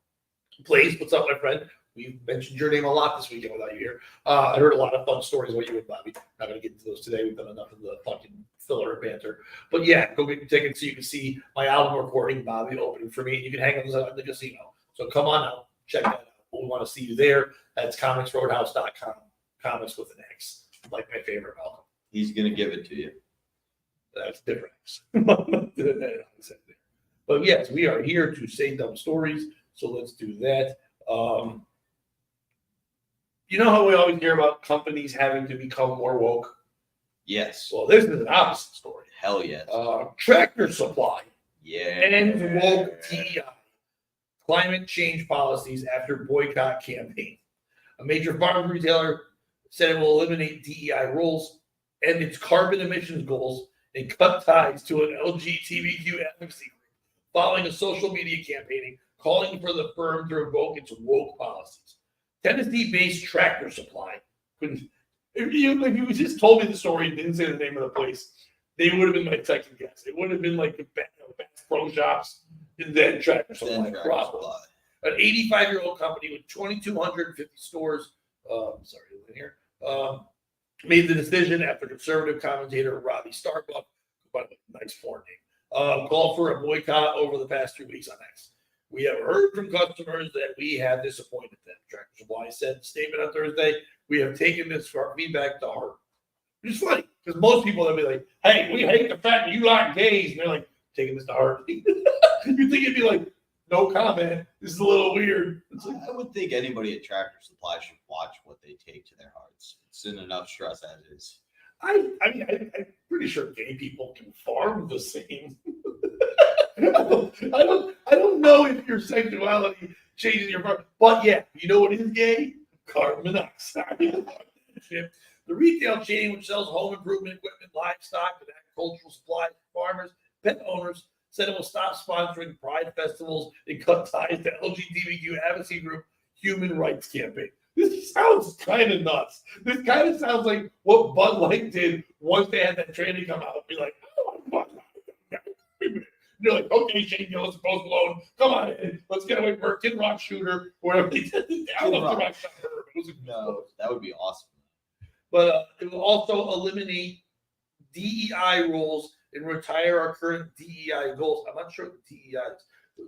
Blaze, what's up, my friend? We've mentioned your name a lot this weekend without you here. I heard a lot of fun stories about you and Bobby. Not going to get into those today. We've done enough of the fucking filler and banter. But yeah, go get your tickets so you can see my album recording, Bobby opening for me. You can hang on at the casino. So come on out. Check that out. We want to see you there. That's comicsroadhouse.com. Comics with an X. Like my favorite album. He's gonna give it to you. That's different. But yes, we are here to say dumb stories. So let's do that. You know how we always hear about companies having to become more woke? Yes. Well, this is an opposite story. Hell yes. Tractor Supply Yeah. ends woke DEI climate change policies after boycott campaign. A major farm retailer said it will eliminate DEI rules, end its carbon emissions goals, and cut ties to an LGBTQ advocacy group following a social media campaigning calling for the firm to revoke its woke policies. Tennessee-based Tractor Supply couldn't. If you just told me the story and didn't say the name of the place, they would have been my second guess. It would have been like the Bass Pro Shops and then Tractor Supply. Probably. An 85-year-old company with 2,250 stores. Made the decision after conservative commentator Robbie Starbuck, by the way, nice foreign name, called for a boycott over the past 2 weeks on X. We have heard from customers that we have disappointed them. Tractor Supply said in a statement on Thursday, we have taken this feedback to heart. Which is funny, because most people will be like, hey, we hate the fact that you like gays. And they're like, taking this to heart. You think it'd be like, no comment. This is a little weird. It's like, I would think anybody at Tractor Supply should watch what they take to their hearts. It's in enough stress as is. I'm pretty sure gay people can farm the same. I don't know if your sexuality changes your farm, but yeah, you know what is gay? Carbon monoxide. The retail chain, which sells home improvement equipment, livestock, and agricultural supplies for farmers, pet owners, said it will stop sponsoring pride festivals and cut ties to LGBTQ advocacy group Human Rights Campaign. This sounds kind of nuts. This kind of sounds like what Bud Light did once they had that training come out. Be like, oh, Bud Light. You're like, okay, Shane Gillis, Post Malone, come on in. Let's get away from Kid Rock Shooter, whatever they did. I love Kid Rock Shooter. No, that would be awesome. But it will also eliminate DEI rules and retire our current DEI goals. I'm not sure what the DEI is.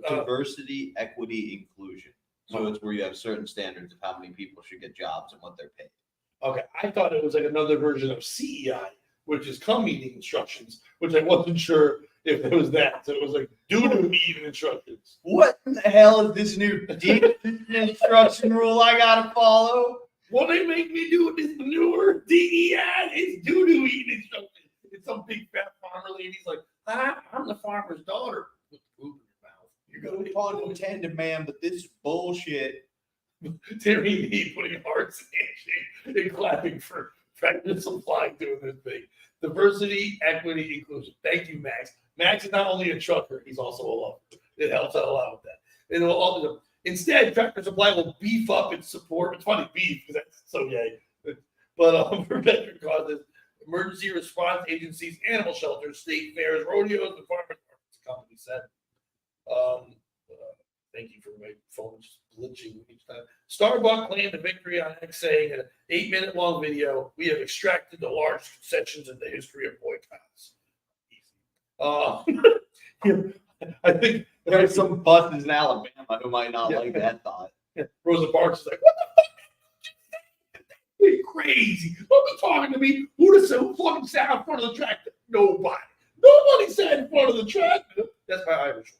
Diversity, equity, inclusion. So it's where you have certain standards of how many people should get jobs and what they're paid. Okay, I thought it was like another version of CEI, which is come eating instructions, which I wasn't sure if it was that. So it was like do eating instructions. What in the hell is this new instruction rule I gotta follow? What they make me do this newer DEI is do eating instructions. It's some big fat farmer lady's like, I'm the farmer's daughter with the poop in your mouth. You're gonna call it tender, man, but this is bullshit. Terry me putting hearts in handshake and clapping for Tractor Supply doing this thing. Diversity, equity, inclusion. Thank you, Max. Max is not only a trucker, he's also a lover. It helps out a lot with that. And instead, Tractor Supply will beef up its support. It's funny, beef, because that's so gay. But for veteran causes, emergency response agencies, animal shelters, state fairs, rodeos, and farmers markets, the company said. Thank you for my phone just glitching each time. Starbucks claimed a victory on X, saying in an 8-minute long video, we have extracted the largest concessions in the history of boycotts. I think there are some buses in Alabama who might not like that thought. Rosa Parks is like, what the fuck? You're crazy. Don't be talking to me. Who fucking sat in front of the tractor? Nobody. Nobody sat in front of the tractor. That's my Irish voice.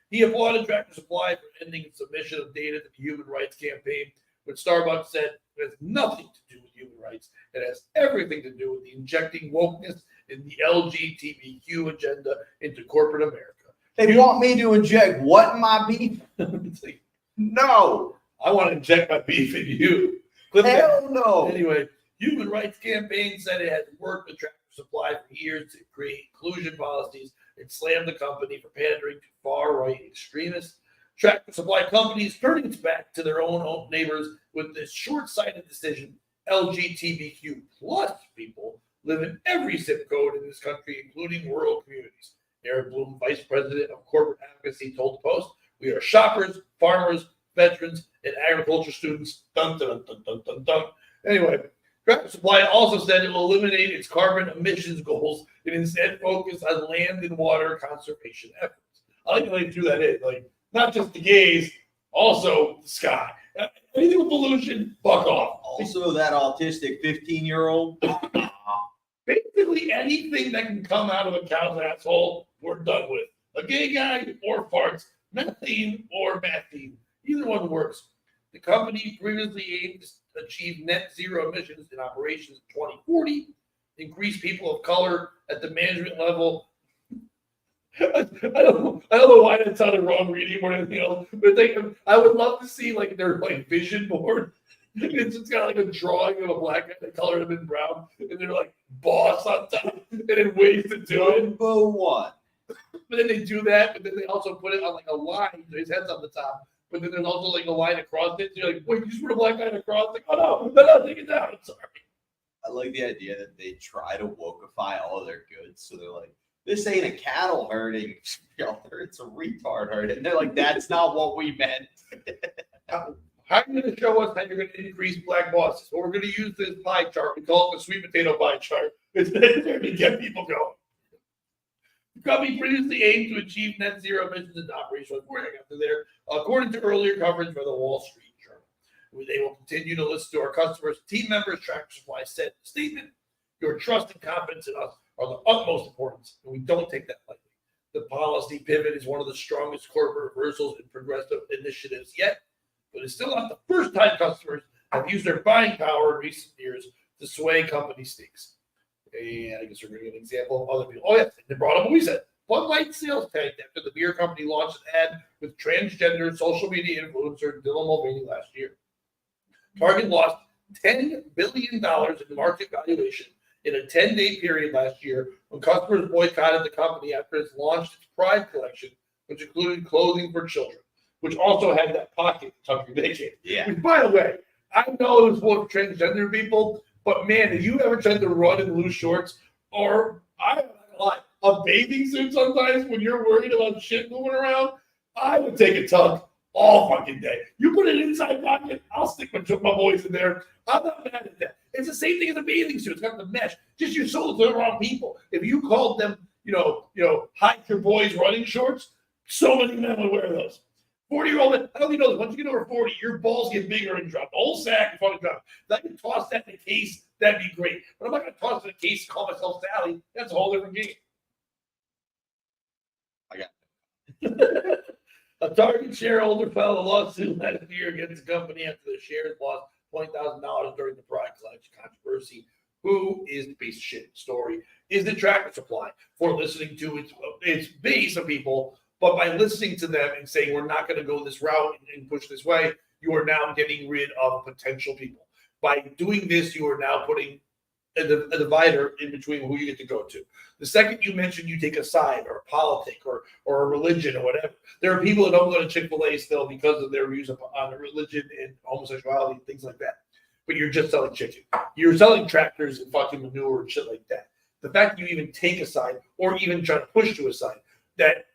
He applauded Tractor Supply for ending its submission of data to the Human Rights Campaign, which Starbucks said has nothing to do with human rights. It has everything to do with the injecting wokeness in the LGBTQ agenda into corporate America. They want me to inject what in my beef? Like, no. I want to inject my beef in you. Hell no. Anyway, Human Rights Campaign said it has worked with Tractor Supply for years to create inclusion policies and slammed the company for pandering to far-right extremists. Tractor Supply companies turning its back to their own neighbors with this short-sighted decision. LGBTQ plus people live in every zip code in this country, including rural communities. Eric Bloom, Vice President of Corporate Advocacy, told the Post, we are shoppers, farmers, veterans, and agriculture students. Dun, dun, dun, dun, dun, dun. Anyway, Tractor Supply also said it will eliminate its carbon emissions goals and instead focus on land and water conservation efforts. I like the way they threw that in. Like, not just the gays, also the sky. Anything with pollution, fuck off. Also, that autistic 15-year-old. Basically, anything that can come out of a cow's asshole, we're done with. A gay guy or farts, methane or methane. Either one works. The company previously aimed achieve net zero emissions in operations in 2040, increase people of color at the management level. I don't know why that sounded wrong reading or anything else, but I would love to see like their like vision board. It's just got like a drawing of a black guy that colored him in brown, and they're like boss on top, and then ways to do it. Number one. But then they do that, but then they also put it on like a line. His head's on the top, but then there's also like a line across it. So you're like, wait, you just put a black line across? Like, oh no, take it down. I'm sorry. I like the idea that they try to wokeify all of their goods. So they're like, this ain't a cattle herding shelter, it's a retard herd. And they're like, that's not what we meant. How are you going to show us how you're going to increase black bosses? Well, we're going to use this pie chart. We call it the sweet potato pie chart. It's there to get people going. The company previously aimed to achieve net zero emissions in operational reporting after there, according to earlier coverage by the Wall Street Journal. They will continue to listen to our customers, team members. Tractor Supply said in a statement, your trust and confidence in us are the utmost importance, and we don't take that lightly. The policy pivot is one of the strongest corporate reversals in progressive initiatives yet, but it's still not the first time customers have used their buying power in recent years to sway company stakes. And I guess we're going to get an example of other people. Oh, yeah, they brought up what we said. Bud Light sales tanked after the beer company launched an ad with transgender social media influencer Dylan Mulvaney last year. Target lost $10 billion in market valuation in a 10-day period last year when customers boycotted the company after it launched its Pride collection, which included clothing for children, which also had that pocket tuck your dick in. Yeah. Which, by the way, I know it was for transgender people, but man, have you ever tried to run in loose shorts? Or, I'm not gonna lie, a bathing suit sometimes when you're worried about shit moving around? I would take a tug all fucking day. You put it inside pocket, I'll stick my boys in there. I'm not mad at that. It's the same thing as a bathing suit. It's got the mesh. Just you sold it to the wrong people. If you called them, hide your boys running shorts, so many men would wear those. 40-year-old man, I don't even know this. Once you get over 40, your balls get bigger and drop. The whole sack is fucking drop. If I can toss that in a case, that'd be great. But I'm not going to toss it in a case and call myself Sally. That's a whole different game. I got it. A Target shareholder filed a lawsuit last year against the company after the shares lost $20,000 during the Pride collection controversy. Who is the piece of shit story? Is the Tractor Supply for listening to its base of people, but by listening to them and saying we're not going to go this route and push this way, you are now getting rid of potential people. By doing this, you are now putting a divider in between who you get to go to. The second you mention you take a side or a politic or a religion or whatever, there are people that don't go to Chick-fil-A still because of their views on religion and homosexuality and things like that. But you're just selling chicken. You're selling tractors and fucking manure and shit like that. The fact that you even take a side or even try to push to a side, that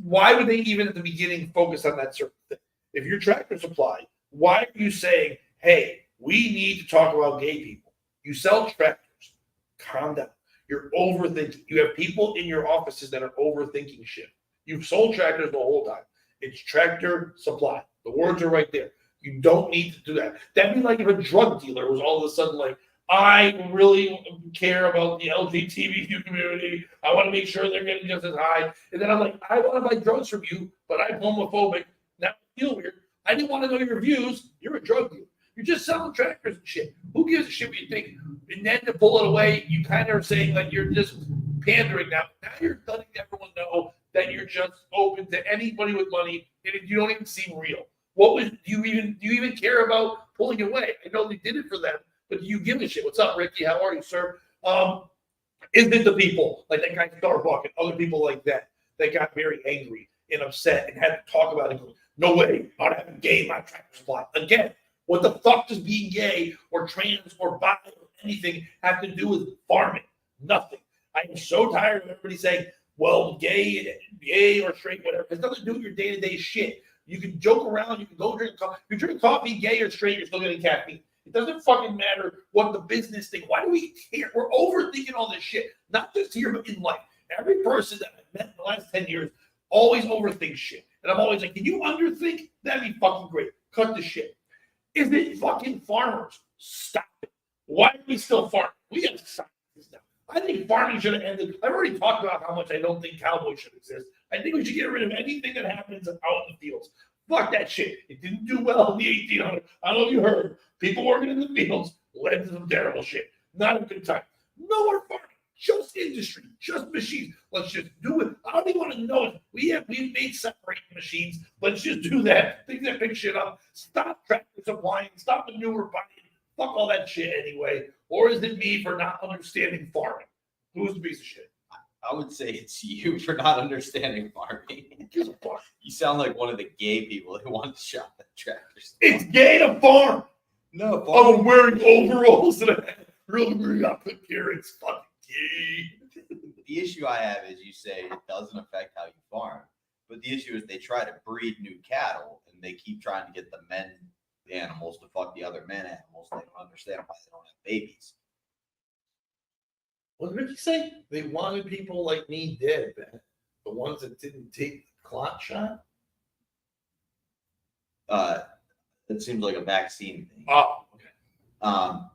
why would they even at the beginning focus on that certain thing? If you're Tractor Supply, why are you saying, hey, we need to talk about gay people? You sell tractors. Calm down. You're overthinking. You have people in your offices that are overthinking shit. You've sold tractors the whole time. It's Tractor Supply. The words are right there. You don't need to do that. That'd be like if a drug dealer was all of a sudden like, I really care about the LGBTQ community. I want to make sure they're getting just as high. And then I'm like, I want to buy drugs from you, but I'm homophobic. Now I feel weird. I didn't want to know your views. You're a drug dealer. You're just selling tractors and shit. Who gives a shit what you think? And then to pull it away, you kind of are saying that you're just pandering now. Now you're letting everyone know that you're just open to anybody with money, and you don't even seem real. Do you even care about pulling away? I know they did it for them, but do you give a shit? What's up, Ricky? How are you, sir? Is it the people like that guy Starbuck and other people like that got very angry and upset and had to talk about it? No way, not having gay in my Tractor Supply again. What the fuck does being gay or trans or bi or anything have to do with farming? Nothing. I am so tired of everybody saying, well, gay or straight, whatever. It has nothing to do with your day-to-day shit. You can joke around. You can go drink coffee. If you drink coffee, gay or straight, you're still getting caffeine. It doesn't fucking matter what the business thing. Why do we care? We're overthinking all this shit. Not just here, but in life. Every person that I've met in the last 10 years always overthinks shit. And I'm always like, can you underthink? That'd be fucking great. Cut the shit. Is it fucking farmers? Stop it. Why are we still farming? We got to stop this now. I think farming should have ended. I've already talked about how much I don't think cowboys should exist. I think we should get rid of anything that happens out in the fields. Fuck that shit. It didn't do well in the 1800s. I don't know if you heard. People working in the fields led to some terrible shit. Not a good time. No more farming. Just industry. Just machines. Let's just do it. I don't even want to know it. We've made separating machines. Let's just do that. Things that pick shit up. Stop Tractor Supplying. Stop manure buying. Fuck all that shit anyway. Or is it me for not understanding farming? Who's the piece of shit? I would say it's you for not understanding farming. You sound like one of the gay people who want to shop at tractors. It's gay to farm. No, Oh, I'm wearing overalls and I really up the gear. It's fucking gay. The issue I have is you say it doesn't affect how you farm, but the issue is they try to breed new cattle and they keep trying to get the men animals to fuck the other men animals. They don't understand why they don't have babies. What did Ricky say? They wanted people like me dead, man. The ones that didn't take the clot shot. It seems like a vaccine thing. Oh, okay. Um,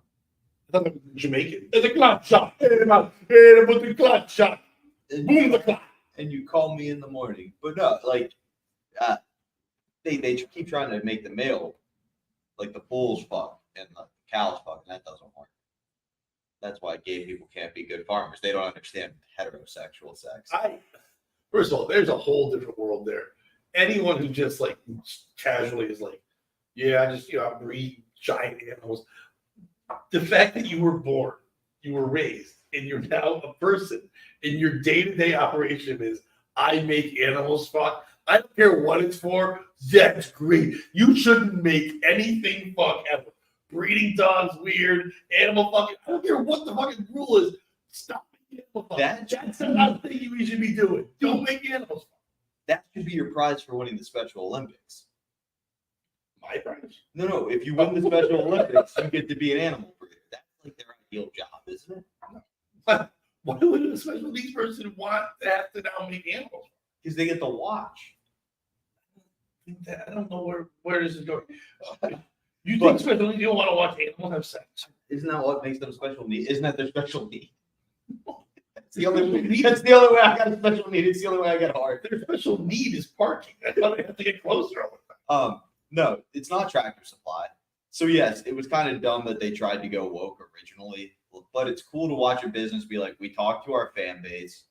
I thought it was Jamaican. There's a clot shot. Hey, put the clot shot. Boom, the clot. And you call me in the morning, but no, like, they keep trying to make the male, like the bulls fuck and the cows fuck, and that doesn't work. That's why gay people can't be good farmers. They don't understand heterosexual sex. First of all, there's a whole different world there. Anyone who just like casually is like, yeah, I just I breed giant animals. The fact that you were born, you were raised, and you're now a person, and your day-to-day operation is I make animals fuck. I don't care what it's for. That's great. You shouldn't make anything fuck ever. Breeding dogs weird, animal fucking. I don't care what the fucking rule is. Stop making animal fuck. That's not the thing we should be doing. Don't make animals fuck. That should be your prize for winning the Special Olympics. My prize? No. If you win the Special Olympics, you get to be an animal breeder. That's like their ideal job, isn't it? No. Why would a special needs person want to have to now make animals? Because they get to watch. I don't know where this is going. You think special needs, you don't want to watch animals have sex? Isn't that what makes them special need? Isn't that their special need? That's the only way I got a special need. It's the only way I get hard. Their special need is parking. I thought I have to get closer all the time. No, it's not Tractor Supply. So yes, it was kind of dumb that they tried to go woke originally, but it's cool to watch a business be like, we talk to our fan base.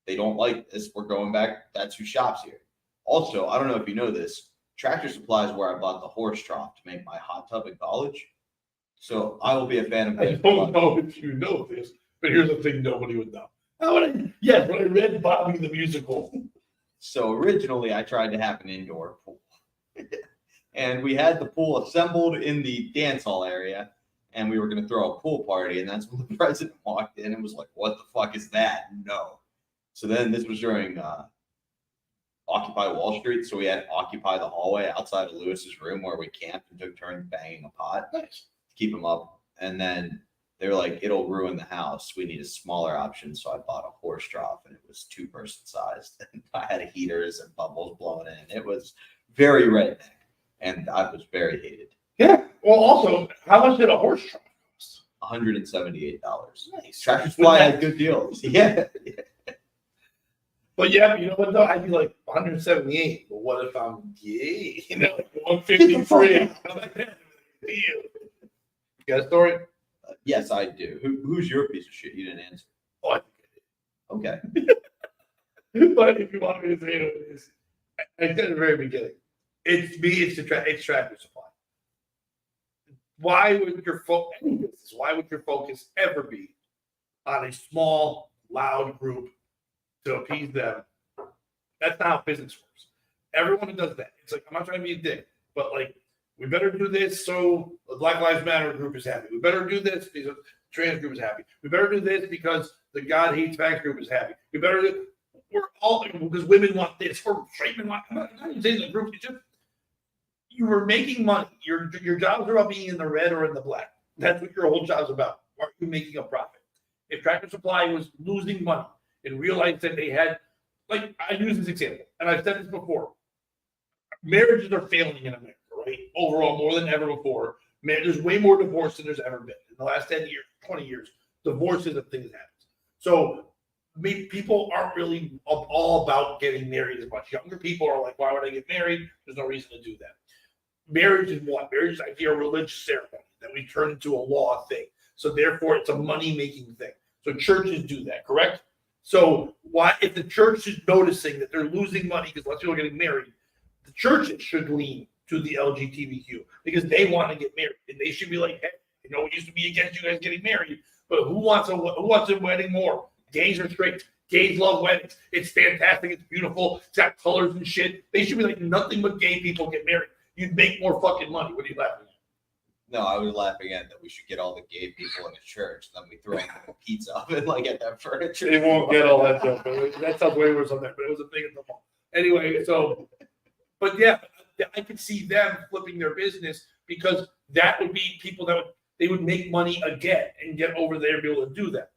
They don't like this. We're going back. That's who shops here. Also, I don't know if you know this, Tractor Supply is where I bought the horse trough to make my hot tub in college. So I will be a fan of I it. don't know if you know this, but here's the thing nobody would know. When I read Bobby the Musical. So originally I tried to have an indoor pool. And we had the pool assembled in the dance hall area, and we were going to throw a pool party. And that's when the president walked in and was like, what the fuck is that? No. So then this was during Occupy Wall Street. So we had to occupy the hallway outside of Lewis's room where we camped and took turns banging a pot to keep him up. And then they were like, it'll ruin the house. We need a smaller option. So I bought a horse trough, and it was 2-person sized. And I had heaters and bubbles blowing in. It was very redneck, and I was very hated. Yeah. Well, also, how much did a horse trough cost? $178. Nice. Tractor Supply had good deals. Yeah. But yeah, you know what though? I'd be like 178. But what if I'm gay? Like 153. You got a story? Yes, I do. Who's your piece of shit? You didn't answer. Oh, I Okay. But if you want me to say it is, I said at the very beginning, it's me. It's Tractor Supply. Why would your focus ever be on a small, loud group to appease them? That's not how business works. Everyone does that. It's like, I'm not trying to be a dick, but like, we better do this so the Black Lives Matter group is happy. We better do this because the trans group is happy. We better do this because the God Hates Facts group is happy. We better do, we're all, because women want this, or straight men want, I'm not even saying the group, it's just, you were making money. Your jobs are about being in the red or in the black. That's what your whole job's about. Are you making a profit? If Tractor Supply was losing money and realized that they had, like, I use this example, and I've said this before, marriages are failing in America, right? Overall, more than ever before. Man, there's way more divorce than there's ever been. In the last 10 years, 20 years, divorce is a thing that happens. So people aren't really all about getting married as much. Younger people are like, why would I get married? There's no reason to do that. Marriage is what? Marriage is actually a religious ceremony that we turn into a law thing. So therefore, it's a money-making thing. So churches do that, correct? So why, if the church is noticing that they're losing money because less people are getting married, the churches should lean to the LGBTQ because they want to get married, and they should be like, hey, you know, it used to be against you guys getting married, but who wants a wedding more? Gays or straight? Gays love weddings. It's fantastic. It's beautiful. It's got colors and shit. They should be like, nothing but gay people get married. You'd make more fucking money. What are you laughing at? No, I was laughing at that we should get all the gay people in a church. Then we throw in a pizza oven like at that furniture. They won't get all that stuff. That sounds way worse on there, but it was a thing at the mall. Anyway, so, but yeah, I could see them flipping their business because that would be people that they would make money again and get over there and be able to do that.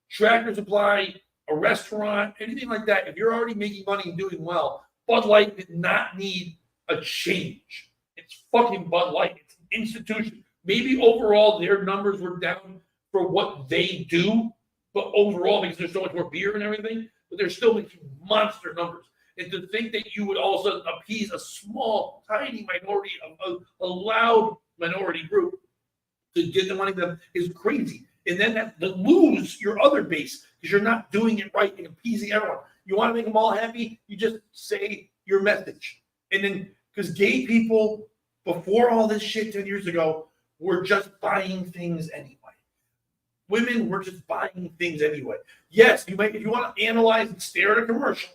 Tractor Supply, a restaurant, anything like that. If you're already making money and doing well, Bud Light did not need a change. It's fucking Bud Light. It's an institution. Maybe overall their numbers were down for what they do, but overall because there's so much more beer and everything, but they're still making monster numbers. And to think that you would also appease a small, tiny minority, a loud minority group to get the money to them is crazy. And then that lose your other base because you're not doing it right and appeasing everyone. You want to make them all happy, you just say your message. And then because gay people before all this shit 10 years ago were just buying things anyway. Women were just buying things anyway. Yes, you might, if you want to analyze and stare at a commercial,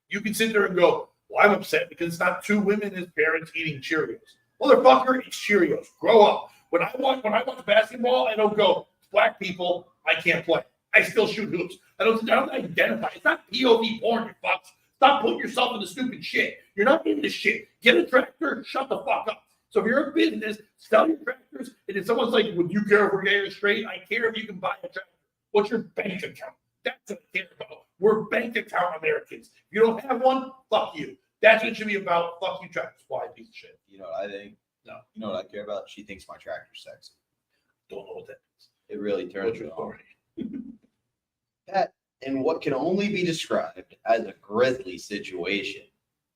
you can sit there and go, well, I'm upset because it's not two women as parents eating Cheerios. Motherfucker, it's Cheerios. Grow up. When I watch basketball, I don't go, black people, I can't play. I still shoot hoops. I don't identify. It's not POV porn, you fucks. Stop putting yourself in the stupid shit. You're not in this shit. Get a tractor, shut the fuck up. So if you're a business, sell your tractors, and if someone's like, would you care if we're gay or straight? I care if you can buy a tractor. What's your bank account? That's what I care about. We're bank account Americans. If you don't have one, fuck you. That's what it should be about. Fuck you, Tractor Supply, piece of shit. You know what I think? No. You know what I care about? She thinks my tractor's sexy. Don't know what that is. It really turns What's me your on. story? That, in what can only be described as a grisly situation,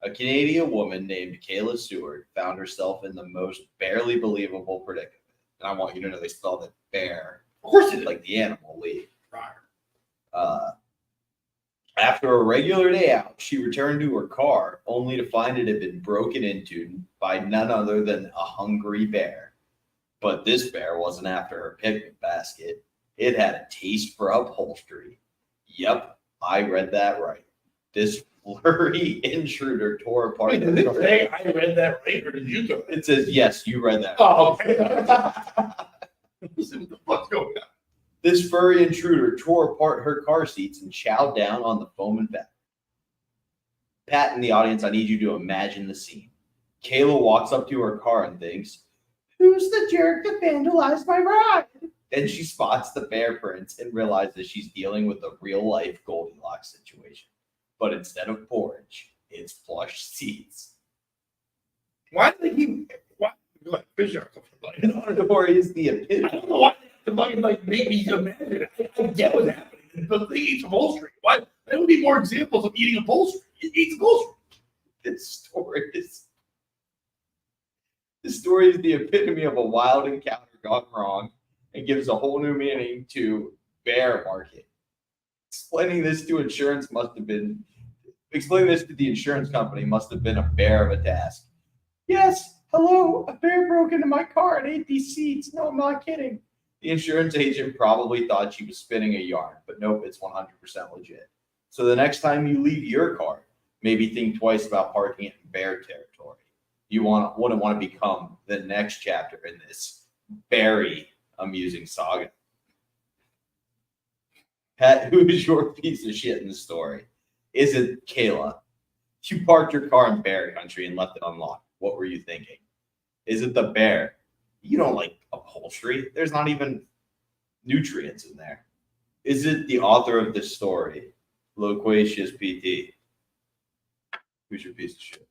a Canadian woman named Kayla Seward found herself in the most barely believable predicament. And I want you to know they spelled it bear. Of course, it's like the animal leaf. After a regular day out, she returned to her car only to find it had been broken into by none other than a hungry bear. But this bear wasn't after her picnic basket. It had a taste for upholstery. Yep, I read that right. This flurry intruder tore apart. Wait, did it say I read that right, or did you do it? It says, yes, you read that. Oh, okay. What the fuck's going on? This furry intruder tore apart her car seats and chowed down on the foam and fabric. Pat, in the audience, I need you to imagine the scene. Kayla walks up to her car and thinks, who's the jerk that vandalized my ride? Then she spots the bear prints and realizes she's dealing with a real-life Goldilocks situation. But instead of porridge, it's plush seats. Why did he? Why? Like, The story is the I epitome. don't know why the fucking like make me imagine it. I get what's happening, but they eat upholstery. Why? There would be more examples of eating upholstery. It eats upholstery. This story is the epitome of a wild encounter gone wrong and gives a whole new meaning to bear market. Explaining this to the insurance company must have been a bear of a task. Yes, hello, a bear broke into my car and ate these seats. No, I'm not kidding. The insurance agent probably thought she was spinning a yarn, but nope, it's 100% legit. So the next time you leave your car, maybe think twice about parking it in bear territory. You wouldn't want to become the next chapter in this very amusing saga. Pat, who is your piece of shit in the story? Is it Kayla? You parked your car in bear country and left it unlocked. What were you thinking? Is it the bear? You don't like upholstery. There's not even nutrients in there. Is it the author of this story, Loquacious PT? Who's your piece of shit?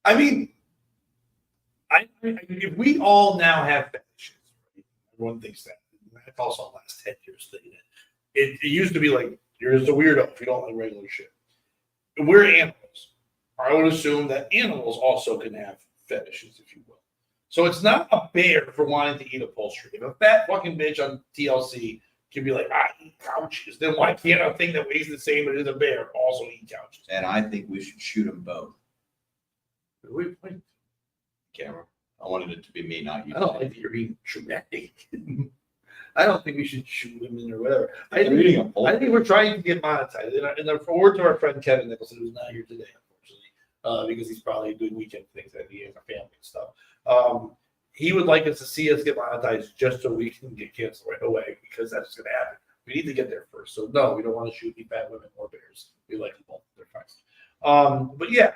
I mean, if we all now have fetishes, right? Everyone thinks that. That's also the last 10 years thing. it used to be like you're just a weirdo if you don't like regular shit. We're animals. I would assume that animals also can have fetishes, if you will. So it's not a bear for wanting to eat upholstery. If a fat fucking bitch on TLC can be like, I eat couches, then why can't a thing that weighs the same as a bear also eat couches? And I think we should shoot them both. Wait. Camera. I wanted it to be me, not you. I don't like that you're being dramatic. I don't think we should shoot women or whatever. I They're eating a think poultry. we're trying to get monetized. And the word to our friend Kevin Nicholson, who's not here today, unfortunately, because he's probably doing weekend things and he has a family and stuff. He would like us to see us get monetized just so we can get canceled right away because that's going to happen. We need to get there first. So no, we don't want to shoot any fat women or bears. We like them both. They're fine. But yeah,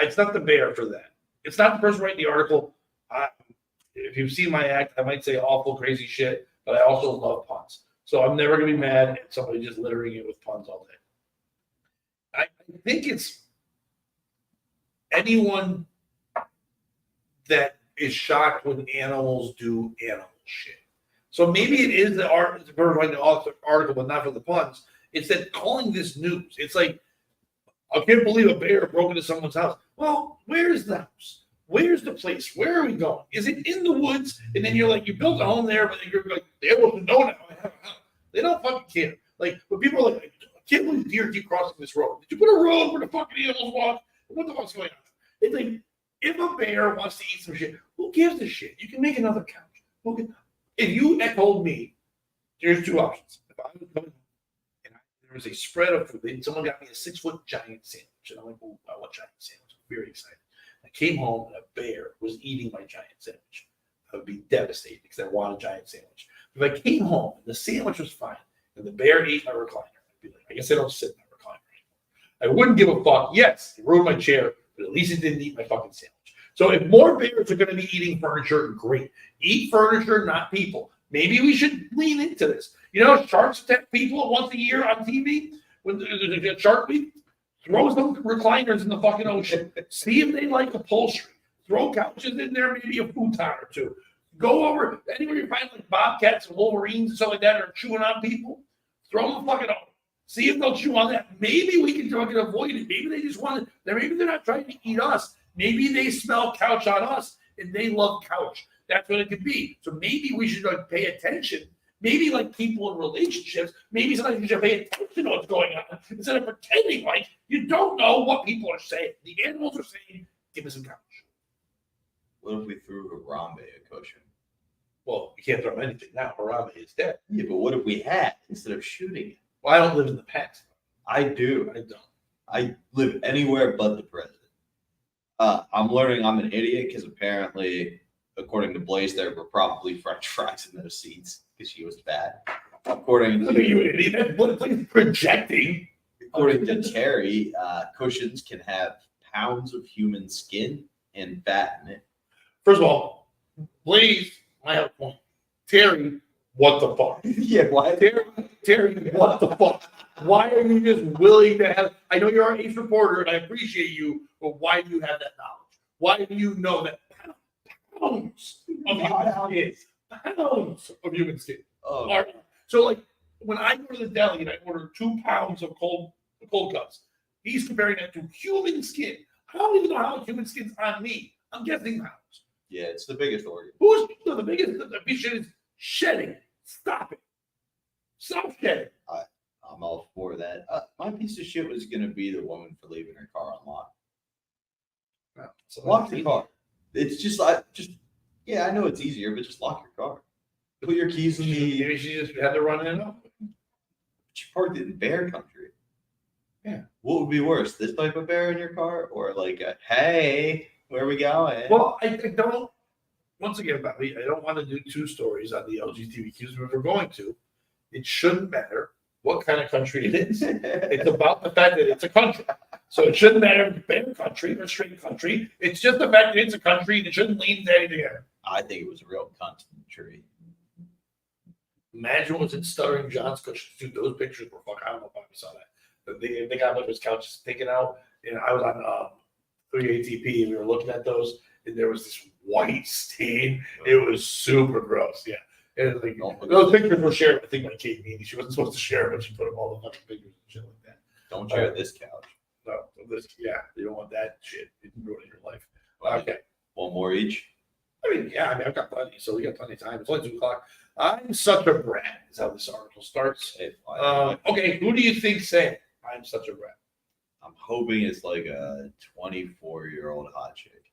it's not the bear for that. It's not the person writing the article. If you've seen my act, I might say awful, crazy shit, but I also love puns. So I'm never going to be mad at somebody just littering it with puns all day. I think it's anyone that is shocked when animals do animal shit. So maybe it is the person writing the article, but not for the puns. It's that calling this news. It's like, I can't believe a bear broke into someone's house. Well, where's the house? Where's the place? Where are we going? Is it in the woods? And then you're like, you built a home there, but you're like, they able to know now I have a house. They don't fucking care. Like, but people are like, I can't believe deer keep crossing this road. Did you put a road where the fucking animals walk? What the fuck's going on? It's like, if a bear wants to eat some shit, who gives a shit? You can make another couch. If you had told me, there's two options. If I was coming and there was a spread of food, someone got me a 6-foot giant sandwich, and I'm like, oh, I want a giant sandwich. I'm very excited. I came home and a bear was eating my giant sandwich. I would be devastated because I want a giant sandwich. If I came home and the sandwich was fine and the bear ate my recliner, I'd be like, I guess I don't sit in my recliner anymore. I wouldn't give a fuck. Yes, it ruined my chair, but at least it didn't eat my fucking sandwich. So if more bears are going to be eating furniture, great. Eat furniture, not people. Maybe we should lean into this. You know, sharks attack people once a year on TV. When the Shark Week, throw some recliners in the fucking ocean. See if they like upholstery. Throw couches in there, maybe a futon or two. Go over anywhere you find like bobcats and wolverines and stuff like that are chewing on people. Throw them fucking over. See if they'll chew on that. Maybe we can fucking avoid it. Maybe they just want to. Maybe they're not trying to eat us. Maybe they smell couch on us and they love couch. That's what it could be. So maybe we should like pay attention. Maybe like people in relationships, maybe sometimes you should pay attention to what's going on instead of pretending like you don't know what people are saying. The animals are saying, give us some couch. What if we threw Harambe a cushion? Well, we can't throw him anything now. Harambe is dead. Yeah, but what if we had instead of shooting it? Well, I don't live in the past. I do. I don't. I live anywhere but the present. I'm learning I'm an idiot because apparently, according to Blaze, there were probably French fries in those seats because she was bad. According Look at you, to idiot. What are you projecting? Terry, cushions can have pounds of human skin and fat in it. First of all, Blaze, I have a point. Terry, what the fuck? Yeah, why? Terry, what the fuck? Why are you just willing to have? I know you're our ace reporter, and I appreciate you, but why do you have that knowledge? Why do you know that pounds of human skin? Pounds of human skin. Oh, So, like, when I go to the deli and I order 2 pounds of cold cuts, he's comparing that to human skin. I don't even know how much human skin's on me. I'm guessing pounds. yeah, it's the biggest organ. Who's the biggest? The big shit is shedding. Stop it. Stop shedding. I'm all for that. My piece of shit was gonna be the woman for leaving her car unlocked. Lock the car. It's just yeah, I know it's easier, but just lock your car. Put your keys in the. Maybe she just had to run in. She parked it in bear country. Yeah. What would be worse, this type of bear in your car, or like a hey, where are we going? Well, I don't. Once again, Bobby, I don't want to do 2 stories on the LGBTQs, but if we're going to, it shouldn't matter what kind of country it is. It's about the fact that it's a country. So it shouldn't matter if it's a bear country or straight country. It's just the fact that it's a country and it shouldn't lean to anything else. I think it was a real country. Imagine what's in Stuttering John's cushion. Dude, those pictures were fuck. I don't know if you saw that. But they got one of his couches taken out, and I was on 3ATP, and we were looking at those, and there was this white stain. It was super gross. Yeah. And like, those pictures were shared, I think, by Kate Meany. She wasn't supposed to share, but she put up all the fucking pictures and shit like that. Don't share this couch. No, you don't want that shit. It can ruin your life. Okay. One more each. I mean, I've got plenty, so we got plenty of time. It's only 2:00. I'm such a brat, is how this article starts. Hey, fine. Okay, who do you think said I'm such a brat? I'm hoping it's like a 24-year-old hot chick.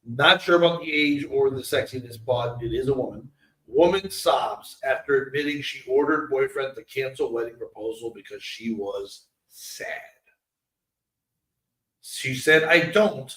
Not sure about the age or the sexiness, but it is a woman. Woman sobs after admitting she ordered boyfriend to cancel wedding proposal because she was sad. She said, I don't,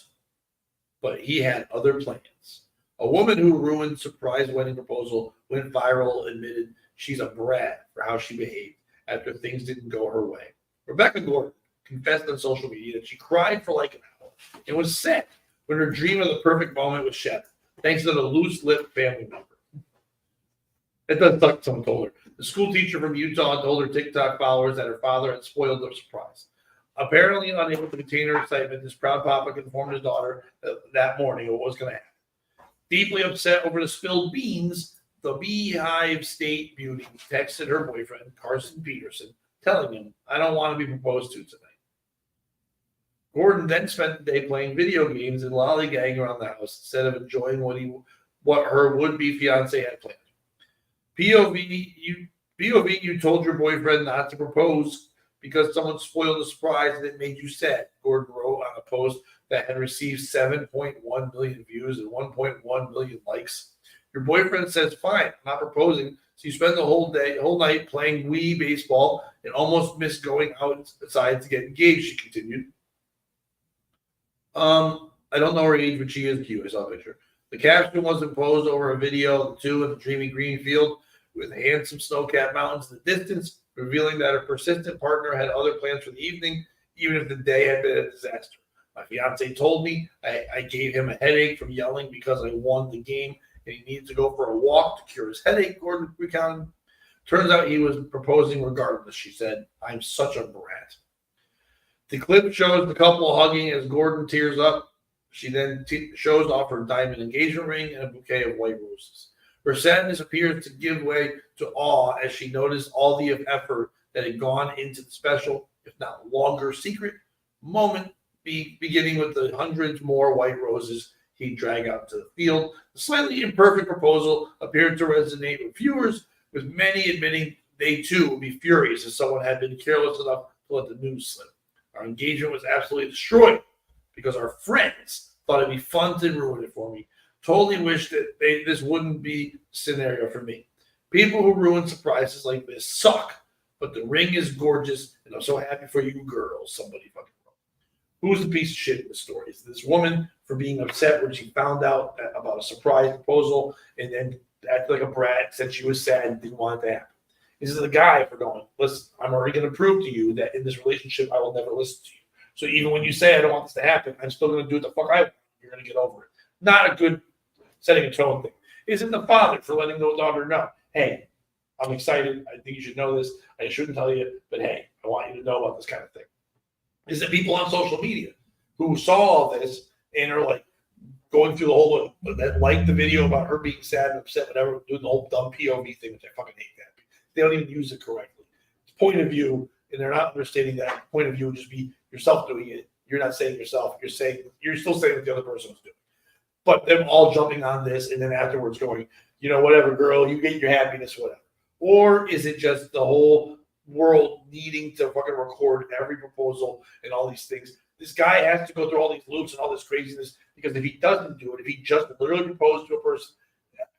but he had other plans. A woman who ruined surprise wedding proposal went viral, admitted she's a brat for how she behaved after things didn't go her way. Rebecca Gordon confessed on social media that she cried for like an hour and was sad when her dream of the perfect moment was shattered, thanks to the loose-lipped family member. It does suck, someone told her. The school teacher from Utah told her TikTok followers that her father had spoiled their surprise. Apparently unable to contain her excitement, this proud papa informed his daughter that morning of what was going to happen. Deeply upset over the spilled beans, the Beehive State Beauty texted her boyfriend, Carson Peterson, telling him, I don't want to be proposed to tonight. Gordon then spent the day playing video games and lollygagging around the house instead of enjoying what her would-be fiance had planned. POV, you told your boyfriend not to propose because someone spoiled the surprise and it made you sad, Gordon wrote on a post that had received 7.1 million views and 1.1 million likes. Your boyfriend says, fine, I'm not proposing. So you spend the whole night playing Wii baseball and almost miss going outside to get engaged, she continued. I don't know her age, but she is cute. I saw a picture. The caption was imposed over a video of the two in the dreamy green field with handsome snow-capped mountains in the distance, revealing that her persistent partner had other plans for the evening, even if the day had been a disaster. My fiance told me I gave him a headache from yelling because I won the game and he needed to go for a walk to cure his headache, Gordon recounted. Turns out he was proposing regardless, she said. I'm such a brat. The clip shows the couple hugging as Gordon tears up. She then shows off her diamond engagement ring and a bouquet of white roses. Her sadness appears to give way to awe as she noticed all the effort that had gone into the special, if not longer, secret moment, beginning with the hundreds more white roses he'd drag out to the field. The slightly imperfect proposal appeared to resonate with viewers, with many admitting they too would be furious if someone had been careless enough to let the news slip. Our engagement was absolutely destroyed because our friends thought it'd be fun to ruin it for me. Totally wish that this wouldn't be a scenario for me. People who ruin surprises like this suck, but the ring is gorgeous, and I'm so happy for you girls, somebody fucking wrote. Who's the piece of shit in the story? Is this woman for being upset when she found out about a surprise proposal and then acted like a brat, said she was sad and didn't want it to happen? Is it the guy for going, listen, I'm already going to prove to you that in this relationship, I will never listen to you. So even when you say I don't want this to happen, I'm still going to do what the fuck I want. You're going to get over it. Not a good setting a tone thing. Is it the father for letting the daughter know, hey, I'm excited. I think you should know this. I shouldn't tell you, but hey, I want you to know about this kind of thing. Is it people on social media who saw all this and are like going through the whole, that liked the video about her being sad and upset, whatever, doing the whole dumb POV thing, which I fucking hate that. They don't even use it correctly. It's point of view, and they're not understanding that point of view would just be yourself doing it. You're not saying yourself. You're still saying what the other person was doing. But them all jumping on this and then afterwards going, whatever, girl, you get your happiness, whatever. Or is it just the whole world needing to fucking record every proposal and all these things? This guy has to go through all these loops and all this craziness because if he doesn't do it, if he just literally proposed to a person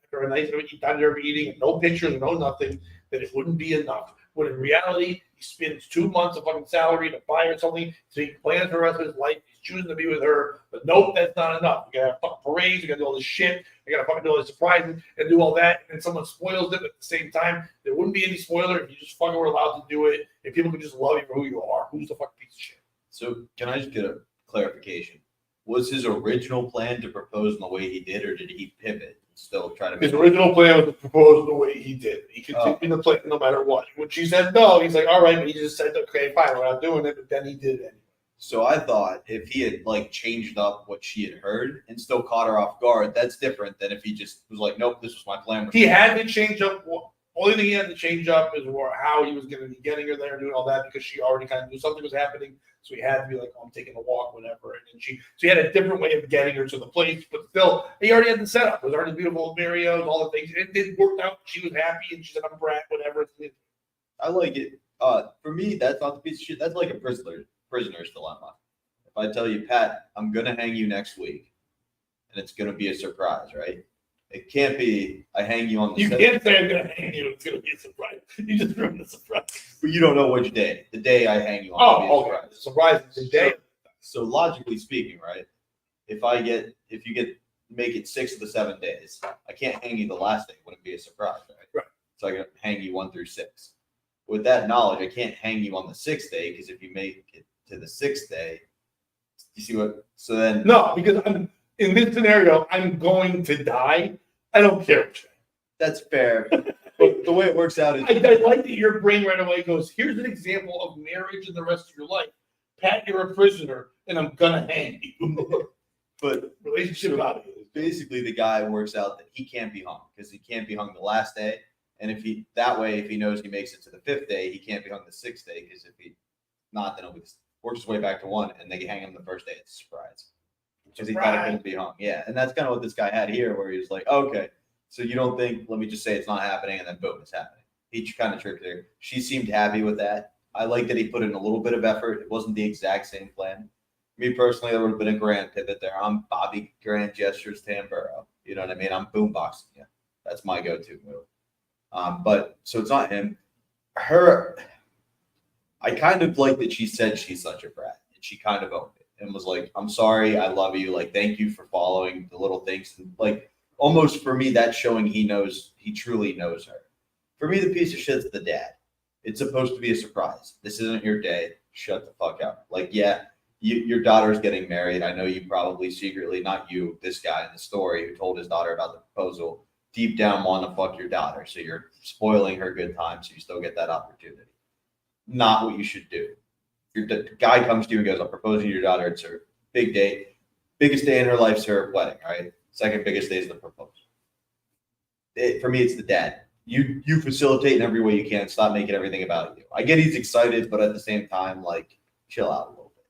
after a nice time they're eating and no pictures, no nothing, then it wouldn't be enough. When in reality, he spends 2 months of fucking salary to buy her something, so he plans for the rest of his life. He's choosing to be with her, but nope, that's not enough. You gotta fucking parades, you gotta do all this shit, you gotta fucking do all this surprises and do all that, and then someone spoils it, but at the same time, there wouldn't be any spoiler if you just fucking were allowed to do it, and people could just love you for who you are. Who's the fucking piece of shit? So can I just get a clarification? Was his original plan to propose in the way he did, or did he pivot? Still try to. His original plan was to propose the way he did. He continued to play no matter what. When she said no, he's like, all right, but he just said, okay, fine, we're not doing it, but then he did it anyway. So I thought if he had like changed up what she had heard and still caught her off guard, that's different than if he just was like, nope, this was my plan. He had to change up. Only thing he had to change up is how he was going to be getting her there and doing all that because she already kind of knew something was happening. So he had to be like, oh, I'm taking a walk, whatever. And then so he had a different way of getting her to the place, but still, he already had the setup. It was already beautiful Mario's, all the things. It worked out. She was happy and she said, I'm brat, whatever. I like it. For me, that's not the piece of shit. That's like a prisoner's dilemma. If I tell you, Pat, I'm gonna hang you next week, and it's gonna be a surprise, right? It can't be I hang you on the. You can't say I'm gonna hang you. It's gonna be a surprise. You just ruined the surprise. But you don't know which day. The day I hang you on. Oh, okay. Surprise the day. So logically speaking, right? If you make it 6 of the 7 days, I can't hang you the last day. It wouldn't be a surprise, right? Right. So I can hang you 1 through 6. With that knowledge, I can't hang you on the 6th day because if you make it to the 6th day, you see what? So then No, because I'm in this scenario, I'm going to die. I don't care. that's fair. But the way it works out is I like that your brain right away goes, here's an example of marriage and the rest of your life. Pat, you're a prisoner, and I'm gonna hang you. but Relationship value. basically the guy works out that he can't be hung because he can't be hung the last day. And if he knows he makes it to the 5th day, he can't be hung the 6th day because if he not, then he'll works his way back to 1 and they can hang him the first day. It's a surprise. Because he thought it couldn't be hung. Yeah. And that's kind of what this guy had here, where he was like, okay, so you don't think, let me just say it's not happening, and then boom, it's happening. He kind of tricked her. She seemed happy with that. I like that he put in a little bit of effort. It wasn't the exact same plan. Me personally, there would have been a grand pivot there. I'm Bobby Grand Gestures Tamburo. You know what I mean? I'm boomboxing you. That's my go-to move. But so it's not him. Her, I kind of like that she said she's such a brat, and she kind of owned it and was like, I'm sorry, I love you. Like, thank you for following the little things. And like, almost for me, that's showing he truly knows her. For me, the piece of shit's the dad. It's supposed to be a surprise. This isn't your day. Shut the fuck up. Like, yeah, your daughter's getting married. I know you probably secretly, not you, this guy in the story who told his daughter about the proposal, deep down want to fuck your daughter. So you're spoiling her good time so you still get that opportunity. Not what you should do. The guy comes to you and goes, I'm proposing to your daughter. It's her big day. Biggest day in her life's her wedding, right? Second biggest day is the proposal. For me, it's the dad. You facilitate in every way you can. Stop making everything about you. I get he's excited, but at the same time, like, chill out a little bit.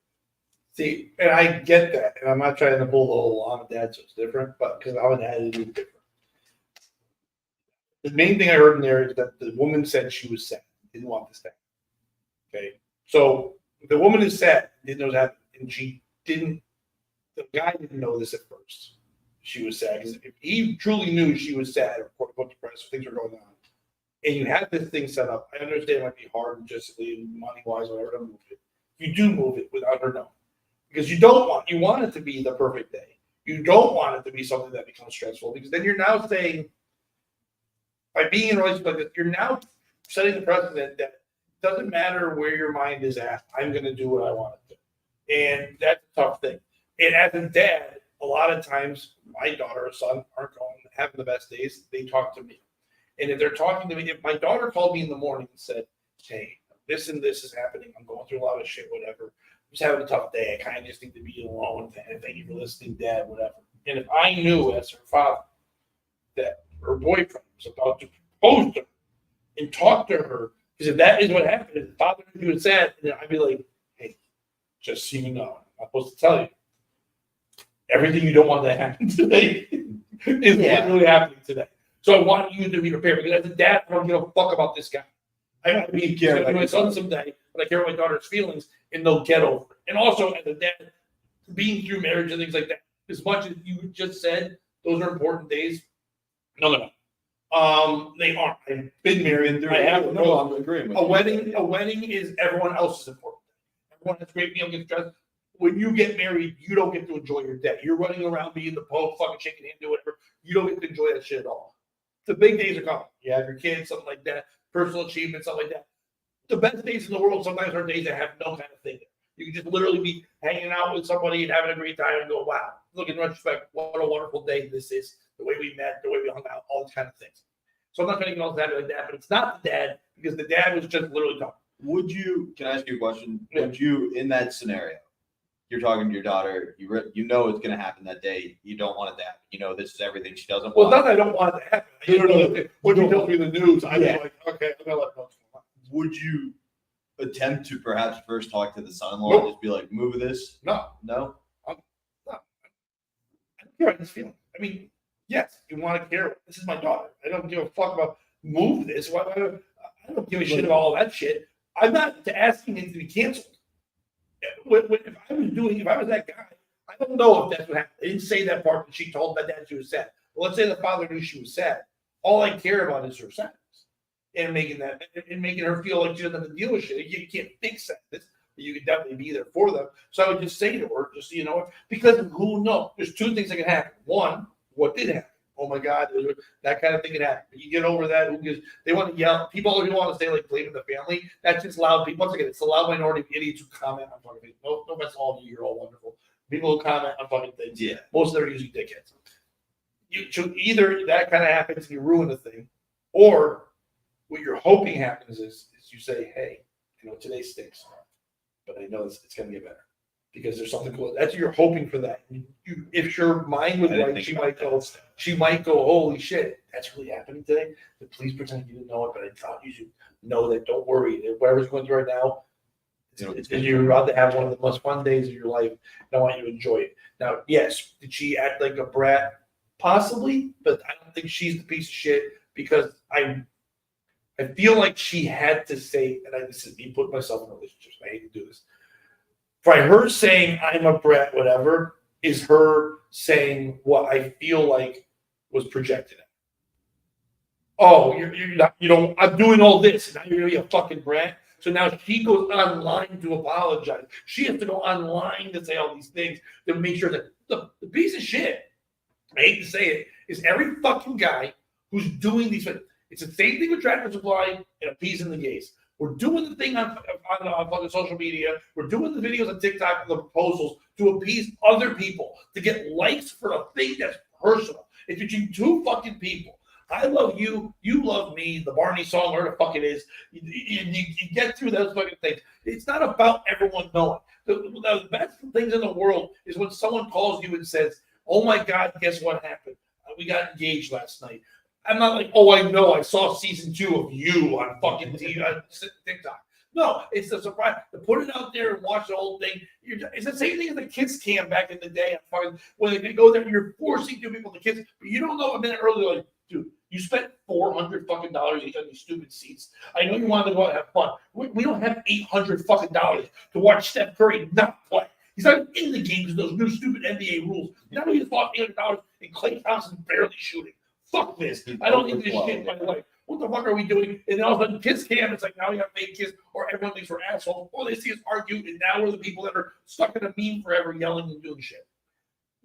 See, and I get that, and I'm not trying to pull the whole I'm a dad, so it's different, but because I'm a dad, it is different. The main thing I heard in there is that the woman said she was sad, didn't want this thing. Okay, so the woman is sad, didn't know that, and she didn't. The guy didn't know this at first. She was sad because if he truly knew she was sad, or what depressed, things were going on, and you have this thing set up. I understand it might be hard, logistically, money wise, whatever, to move it. You do move it without her knowing, because you want it to be the perfect day. You don't want it to be something that becomes stressful, because then you're now saying, by being in a relationship like this, you're now setting the precedent that it doesn't matter where your mind is at. I'm going to do what I want to do, and that's a tough thing. And as a dad, a lot of times my daughter or son aren't having the best days. They talk to me, and if they're talking to me, if my daughter called me in the morning and said, "Hey, this and this is happening. I'm going through a lot of shit. Whatever. I'm just having a tough day. I kind of just need to be alone. Thank you for listening, Dad. Whatever." And if I knew as her father that her boyfriend was about to propose to her and talk to her, because if that is what happened, if the father knew it sad, then I'd be like, "Hey, just so you know, I'm not supposed to tell you. Everything you don't want to happen today is literally happening today. So I want you to be prepared, because as a dad, I don't give a fuck about this guy. I might be caring about my son someday, but I care about my daughter's feelings, and they'll get over it. And also, as a dad, being through marriage and things like that, as much as you just said, those are important days. No. They aren't. I've been married. I have. No, I'm agreeing with A you. wedding is everyone else's important. Everyone has great meal, gets dressed. When you get married, you don't get to enjoy your day. You're running around being the Pope, fucking shaking hand, do whatever. You don't get to enjoy that shit at all. The big days are coming. You have your kids, something like that, personal achievements, something like that. The best days in the world sometimes are days that have no kind of thing. You can just literally be hanging out with somebody and having a great time and go, wow, look, in retrospect, what a wonderful day this is. The way we met, the way we hung out, all these kind of things. So I'm not trying to get all that like that, but it's not the dad, because the dad was just literally talking. Can I ask you a question? Yeah. Would you, in that scenario, you're talking to your daughter. You know it's going to happen that day. You don't want it to happen. You know this is everything she doesn't Well, want. not that I don't want it to happen. You know, when you tell me the news, I'm Yeah. like, okay, I'm gonna let them know. Would you attempt to perhaps first talk to the son-in-law Nope. and just be like, move this? No, No. I don't care about this feeling. I mean, yes, you want to care. This is my daughter. I don't give a fuck about move this. Why? I don't give a shit about all that shit. I'm not asking it to be canceled. If I was that guy, I don't know if that's what happened. I didn't say that part that she told my dad she was sad. Well, let's say the father knew she was sad. All I care about is her sadness and making her feel like she doesn't have to deal with shit. You can't fix sadness, but you can definitely be there for them. So I would just say to her, just so you know, because who knows? There's two things that can happen. One, what did happen? Oh my God, that kind of thing can happen. But you get over that. Who gives? They want to yell. People who want to say like blaming the family. That's just loud people. Once again, it's a loud minority of idiots who comment on fucking things. No offense to all of you. You're all wonderful. People who comment on fucking things. Yeah. Most of them are usually dickheads. So either that kind of happens and you ruin the thing, or what you're hoping happens is you say, hey, today stinks, but I know it's going to get better because there's something cool. That's what you're hoping for that. If your mind was right, she might go, holy shit, that's really happening today. But please pretend you didn't know it, but I thought you should know that. Don't worry. Whatever's going through right now, you're about to have one of the most fun days of your life. And I want you to enjoy it. Now, yes, did she act like a brat? Possibly, but I don't think she's the piece of shit because I feel like she had to say, and this is me putting myself in relationships. I hate to do this. By her saying I'm a brat, whatever, is her saying what I feel like was projected at. Oh, you're not, I'm doing all this, and now you're gonna be a fucking brat. So now she goes online to apologize. She has to go online to say all these things to make sure that the piece of shit, I hate to say it, is every fucking guy who's doing these things. It's the same thing with Tractory Supply and appeasing the gays. We're doing the thing on fucking social media. We're doing the videos on TikTok and the proposals to appease other people, to get likes for a thing that's personal. It's between two fucking people. I love you. You love me. The Barney song, whatever the fuck it is. You get through those fucking things. It's not about everyone knowing. The best things in the world is when someone calls you and says, oh my God, guess what happened? We got engaged last night. I'm not like, oh, I know. I saw season 2 of You on fucking TV, on TikTok. No, it's a surprise. To put it out there and watch the whole thing. It's the same thing as the kids cam back in the day. When they go there and you're forcing two people, the kids, but you don't know a minute earlier, like, dude, you spent $400 fucking dollars each on these stupid seats. I know you wanted to go out and have fun. We don't have $800 fucking dollars to watch Steph Curry not play. He's not in the games with those new stupid NBA rules. Now he just lost $800 and Klay Thompson barely shooting. Fuck this. I don't need this shit in my life. What the fuck are we doing? And then all of a sudden, kids cam, it's like now we have fake kids, or everyone thinks we're assholes, or they see us argue, and now we're the people that are stuck in a meme forever yelling and doing shit.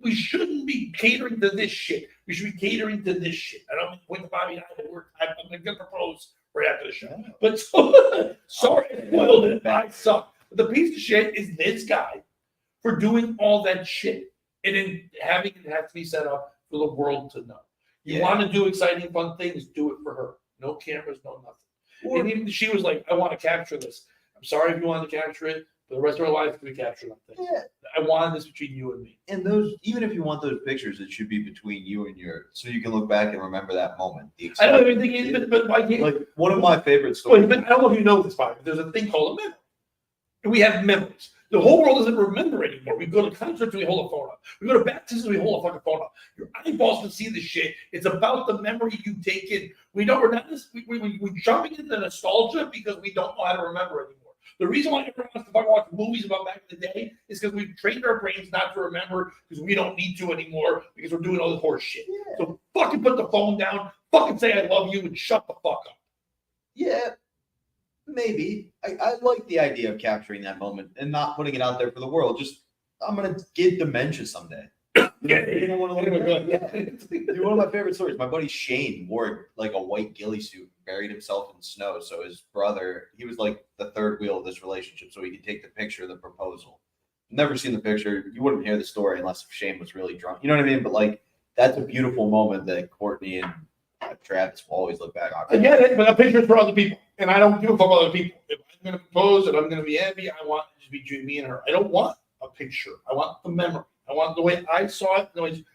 We shouldn't be catering to this shit. We should be catering to this shit. I don't point to Bobby and I'm going to propose right after the show. But sorry, I spoiled it. I suck. But the piece of shit is this guy for doing all that shit and then having it have to be set up for the world to know. You want to do exciting, fun things, do it for her. No cameras, no nothing. And even she was like, I want to capture this. I'm sorry if you wanted to capture it, but the rest of our life we capture that thing. Yeah. I wanted this between you and me. And those, even if you want those pictures, it should be between you and so you can look back and remember that moment. I don't have anything, but why can't? Like one of my favorite stories. Wait, I don't know if you know this, Bobby, but there's a thing called a memory. And we have memories. The whole world doesn't remember anymore. We go to concerts, we hold a phone up. We go to baptisms, we hold a fucking phone up. Your eyeballs can see this shit. It's about the memory you take in. We're jumping into nostalgia because we don't know how to remember anymore. The reason why everyone wants to fucking watch movies about back in the day is because we've trained our brains not to remember because we don't need to anymore because we're doing all this horse shit. Yeah. So fucking put the phone down, fucking say I love you, and shut the fuck up. Yeah. Maybe. I like the idea of capturing that moment and not putting it out there for the world. Just, I'm going to get dementia someday. Dude, one of my favorite stories. My buddy Shane wore like a white ghillie suit and buried himself in snow. So his brother, he was like the third wheel of this relationship. So he could take the picture of the proposal. Never seen the picture. You wouldn't hear the story unless Shane was really drunk. You know what I mean? But like, that's a beautiful moment that Courtney and Travis will always look back on. I get it, but a picture's for other people. And I don't give a fuck about other people. If I'm going to propose and I'm going to be happy, I want it to be between me and her. I don't want a picture. I want the memory. I want the way I saw it. The way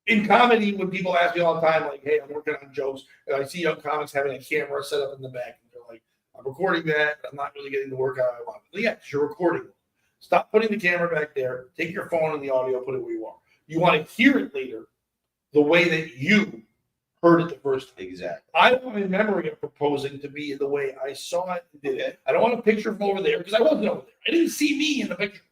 in comedy, when people ask me all the time, like, hey, I'm working on jokes, and I see young comics having a camera set up in the back, and they're like, I'm recording that, I'm not really getting the work out I want. But yeah, you're recording. Stop putting the camera back there. Take your phone and the audio, put it where you want. You want to hear it later the way that you heard it the first time. Exactly. I want my memory of proposing to be the way I saw it and did it. I don't want a picture from over there because I wasn't over there. I didn't see me in the picture.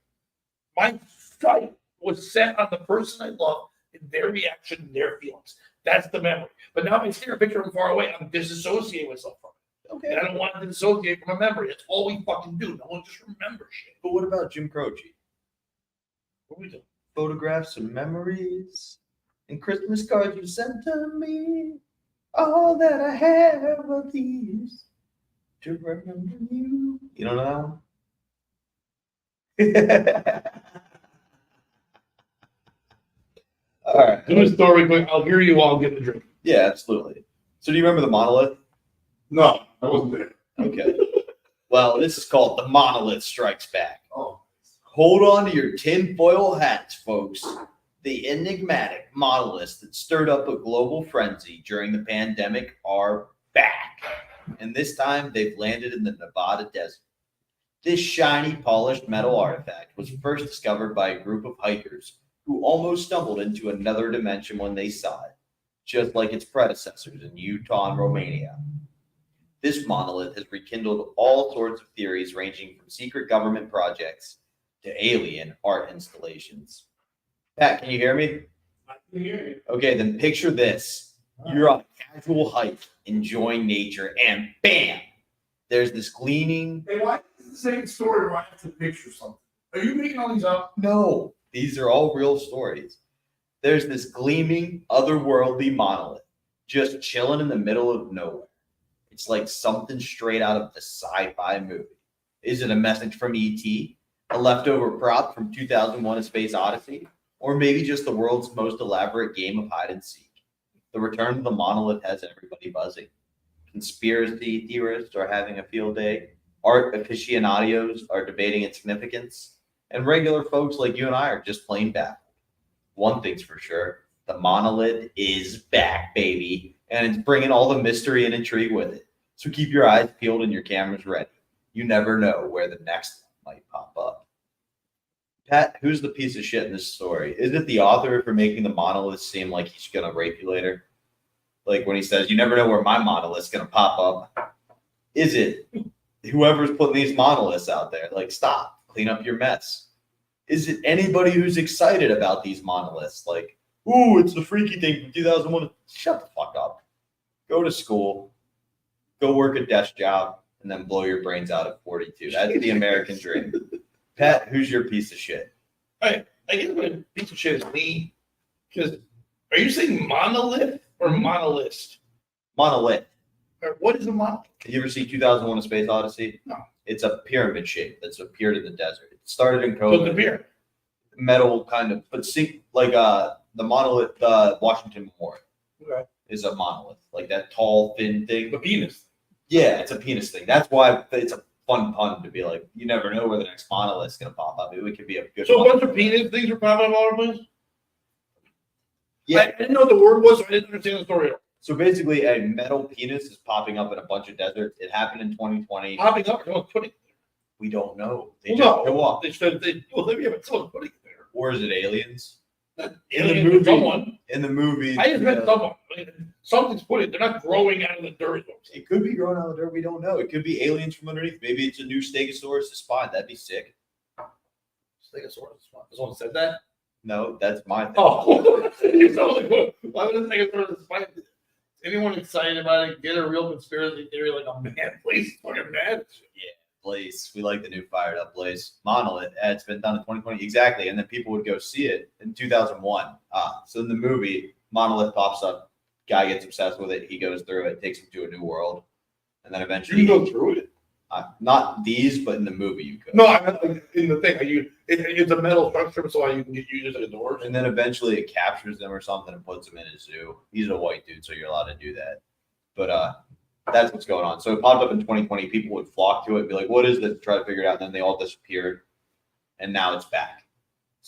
My sight was set on the person I love and their reaction and their feelings. That's the memory. But now if I see a picture from far away, I'm disassociating myself from it. Okay. And I don't want to dissociate from a memory. That's all we fucking do. No one just remembers shit. But what about Jim Croce? What are we doing? Photographs and memories and Christmas cards you sent to me. All that I have of these to remember you. You don't know that one? All right. Do a story quick. I'll hear you while I'm getting a drink. Yeah, absolutely. So do you remember the monolith? No, I wasn't there. Okay. Well, this is called The Monolith Strikes Back. Oh. Hold on to your tinfoil hats, folks. The enigmatic monoliths that stirred up a global frenzy during the pandemic are back. And this time they've landed in the Nevada desert. This shiny, polished metal artifact was first discovered by a group of hikers who almost stumbled into another dimension when they saw it, just like its predecessors in Utah and Romania. This monolith has rekindled all sorts of theories ranging from secret government projects to alien art installations. Pat, can you hear me? I can hear you. Okay, then picture this. You're on a casual hike, enjoying nature, and bam, there's this gleaming. Hey, why is it the same story where I have to picture something? Are you making all these up? No, these are all real stories. There's this gleaming, otherworldly monolith just chilling in the middle of nowhere. It's like something straight out of the sci-fi movie. Is it a message from E.T., a leftover prop from 2001: A Space Odyssey, or maybe just the world's most elaborate game of hide and seek? The return of the monolith has everybody buzzing. Conspiracy theorists are having a field day. Art aficionados are debating its significance. And regular folks like you and I are just plain baffled. One thing's for sure, the monolith is back, baby. And it's bringing all the mystery and intrigue with it. So keep your eyes peeled and your cameras ready. You never know where the next one might pop up. Pat, who's the piece of shit in this story? Is it the author for making the monolith seem like he's going to rape you later? Like when he says, you never know where my monolith's going to pop up. Is it whoever's putting these monoliths out there? Like, stop, clean up your mess. Is it anybody who's excited about these monoliths? Like, ooh, it's the freaky thing from 2001. Shut the fuck up. Go to school, go work a desk job, and then blow your brains out at 42. That's the American dream. Pat, who's your piece of shit? I guess my piece of shit is me. Because are you saying monolith or monolith? Monolith. Or what is a monolith? Did you ever see 2001: A Space Odyssey? No. It's a pyramid shape that's appeared in the desert. It started in So it's a COVID. pyramid. Metal kind of, but see, like the monolith, Washington Memorial Okay. is a monolith, like that tall, thin thing. The penis. Yeah, it's a penis thing. That's why it's a fun pun to be like, you never know where the next monolith's gonna pop up. Maybe it could be a good. So a monolith. bunch of penis things are popping up all over the place? Yeah. I didn't know what the word was, so I didn't understand the story. So basically, a metal penis is popping up in a bunch of deserts. It happened in 2020. Popping up, someone's putting it We don't know. They there. just No, go up. they said but someone's putting it there. Or is it aliens? Aliens or someone. In the movie, I just meant someone. I mean, something's put it. They're not growing out of the dirt. it could be growing out of the dirt. We don't know. It could be aliens from underneath. Maybe it's a new Stegosaurus spine. That'd be sick. Stegosaurus. Someone said that? No, that's my thing. Oh, you sound like, why would a Stegosaurus spine? Anyone excited about it? Get a real conspiracy theory like a man, please. Fucking mad. Blaze. We like the new fired up Blaze. Monolith. It's been done in 2020. Exactly. And then people would go see it in 2001. So in the movie, Monolith pops up. Guy gets obsessed with it. He goes through it, takes him to a new world. And then eventually. You can go through it. Not these, but in the movie you could. No, I meant like in the thing. It's a metal structure, so you can get used like a door. And then eventually it captures them or something and puts them in a zoo. He's a white dude, so you're allowed to do that. But that's what's going on. So it popped up in 2020. People would flock to it and be like, what is this? Try to figure it out. And then they all disappeared. And now it's back.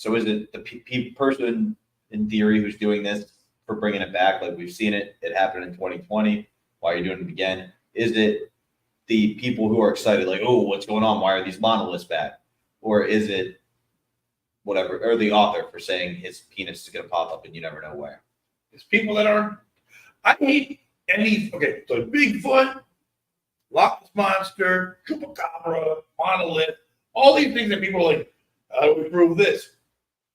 So is it the person in theory who's doing this for bringing it back? Like we've seen it happened in 2020. Why are you doing it again? Is it the people who are excited, like, oh, what's going on? Why are these monoliths back? Or is it whatever, or the author for saying his penis is going to pop up and you never know where? It's people that aren't. I hate any. Okay, so Bigfoot, Loch Ness Monster, Chupacabra, monolith, all these things that people are like, how do we prove this?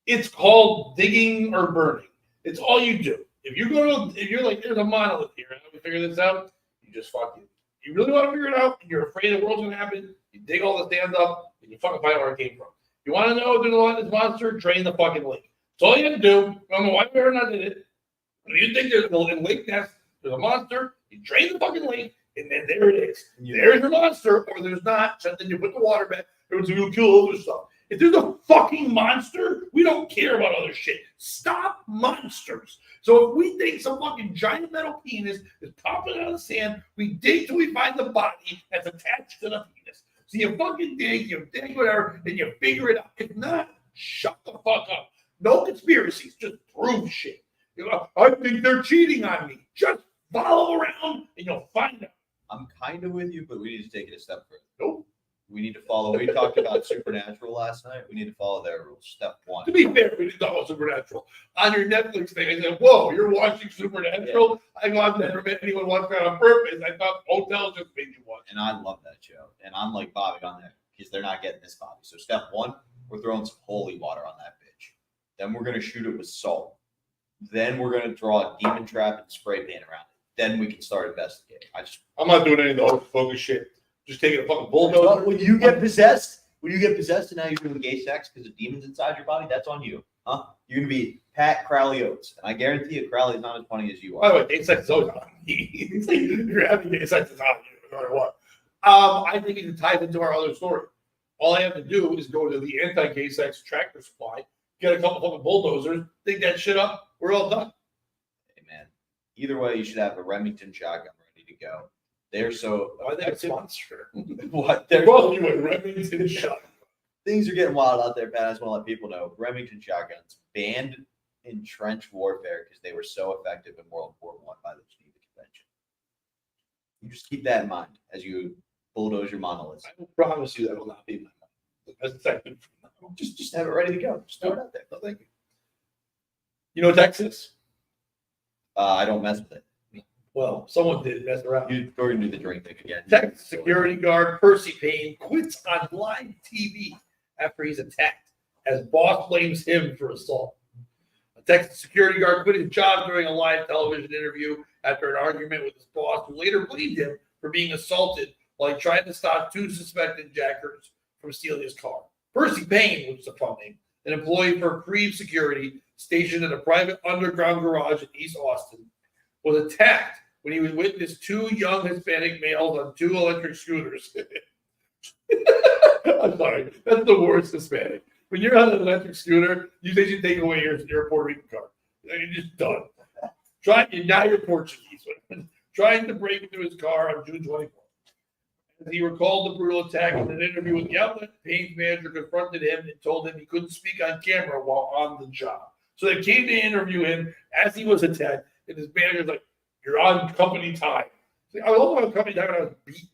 It's called digging or burning. It's all you do. If you're like, there's a monolith here, how do we figure this out? You just fucking. You really want to figure it out, and you're afraid the world's gonna happen. You dig all the stands up, and you fucking find out where it came from. You want to know if there's a Loch Ness Monster? Drain the fucking lake. That's all you have to do. I don't know why Bear not did it. If you think there's a lake nest, there's a monster, you drain the fucking lake, and then there it is. There's your monster, or there's not. So then you put the water back. You'll kill other stuff. If there's a fucking monster, we don't care about other shit. Stop monsters. So if we think some fucking giant metal penis is popping out of the sand, we dig till we find the body that's attached to the penis. So you fucking dig, whatever, and you figure it out. If not, shut the fuck up. No conspiracies, just prove shit. You know, I think they're cheating on me. Just follow around and you'll find out. I'm kind of with you, but we need to take it a step further. Nope. We need to follow. We talked about Supernatural last night. We need to follow their rules. Step one. To be fair, we didn't talk about Supernatural. On your Netflix thing, I said, whoa, you're watching Supernatural? Yeah. I know I've never met anyone watch that on purpose. I thought hotels just made you watch. And I love that show. And I'm like Bobby on there because they're not getting this Bobby. So step one, we're throwing some holy water on that bitch. Then we're going to shoot it with salt. Then we're going to draw a demon trap and spray paint around it. Then we can start investigating. I'm not doing any of the hocus pocus shit. Just taking a fucking bulldozer. When you get possessed, and now you're doing gay sex because of demons inside your body, that's on you. Huh? You're going to be Pat Crowley Oates. And I guarantee you, Crowley's not as funny as you are. By the way, gay sex is always on me. It's like you're having gay sex is on you, no matter what. I think it ties into our other story. All I have to do is go to the anti-gay sex Tractor Supply, get a couple fucking bulldozers, dig that shit up, we're all done. Hey, man. Either way, you should have a Remington shotgun ready to go. They're so. I think it's a monster. What? They're both you a Remington shotgun. Things are getting wild out there, Pat. I just want to let people know Remington shotguns banned in trench warfare because they were so effective in World War I by the Geneva Convention. You just keep that in mind as you bulldoze your monoliths. I will promise you that will not be my mind. That's exactly. Just have it ready to go. Just throw it out there. No, thank you. You know Texas? I don't mess with it. Well, someone did mess around. We're going to do the drink thing again. Texas security guard Percy Payne quits on live TV after he's attacked, as boss blames him for assault. A Texas security guard quit his job during a live television interview after an argument with his boss, who later blamed him for being assaulted while he tried to stop two suspected jackers from stealing his car. Percy Payne, which is a fun name, an employee for Creve Security stationed at a private underground garage in East Austin, was attacked when he witnessed two young Hispanic males on two electric scooters. I'm sorry, that's the worst Hispanic. When you're on an electric scooter, they should take away your Puerto Rican card. You're just done. Now you're Portuguese. Trying to break into his car on June 24th. As he recalled the brutal attack in an interview with the outlet, Payne's manager confronted him and told him he couldn't speak on camera while on the job. So they came to interview him as he was attacked, and his manager's like, "You're on company time." Like, I love on company time when I was beaten.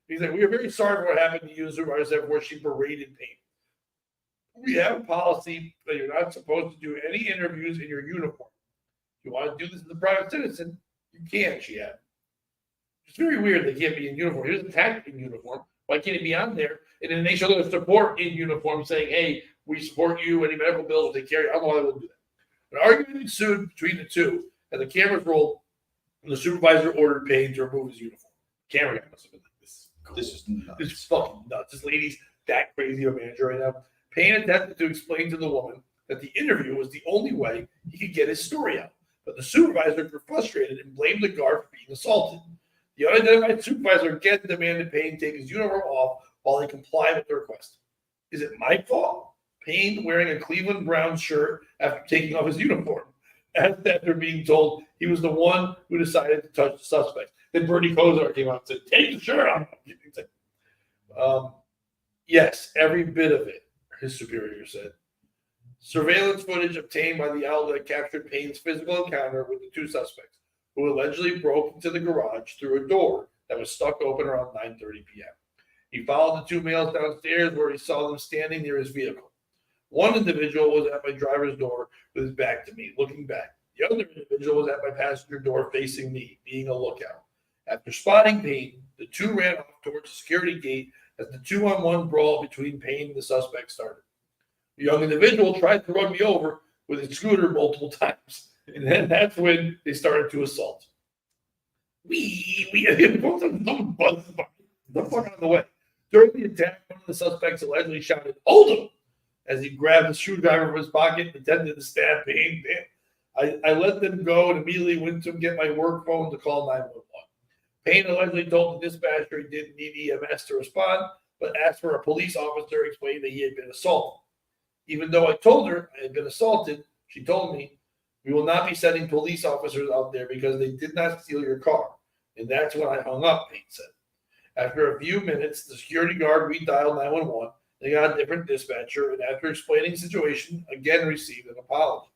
He's like, "We are very sorry for what happened to you," supervisor said, before she berated Payne. "We have a policy that you're not supposed to do any interviews in your uniform. If you want to do this as a private citizen, you can," she added. It's very weird they can't be in uniform. He was attacked in uniform. Why can't he be on there? And then they show their support in uniform saying, "Hey, we support you. Any medical bills will take care of you." I don't know why they wouldn't do that. An argument ensued between the two, and the cameras rolled, and the supervisor ordered Payne to remove his uniform. The camera guy must have been like, "This is nuts. This is fucking nuts. This lady's that crazy of a manager right now." Payne attempted to explain to the woman that the interview was the only way he could get his story out, but the supervisor grew frustrated and blamed the guard for being assaulted. The unidentified supervisor again demanded Payne take his uniform off while he complied with the request. "Is it my fault?" Payne, wearing a Cleveland Browns shirt after taking off his uniform, asked after being told he was the one who decided to touch the suspect. Then Bernie Kosar came out and said, "Take the shirt off." Yes, every bit of it, his superior said. Surveillance footage obtained by the outlet captured Payne's physical encounter with the two suspects, who allegedly broke into the garage through a door that was stuck open around 9:30 p.m. He followed the two males downstairs where he saw them standing near his vehicle. One individual was at my driver's door with his back to me, looking back. The other individual was at my passenger door facing me, being a lookout. After spotting Payne, the two ran off towards the security gate as the 2-on-1 brawl between Payne and the suspect started. The young individual tried to run me over with his scooter multiple times, and then that's when they started to assault. The fuck out of the way. During the attack, one of the suspects allegedly shouted, "Hold him!" as he grabbed the screwdriver from his pocket and attempted to stab Payne. I let them go and immediately went to get my work phone to call 911. Payne allegedly told the dispatcher he didn't need EMS to respond, but asked for a police officer explaining that he had been assaulted. Even though I told her I had been assaulted, she told me, "We will not be sending police officers out there because they did not steal your car." And that's when I hung up, Payne said. After a few minutes, the security guard redialed 911. They got a different dispatcher, and after explaining the situation, again received an apology.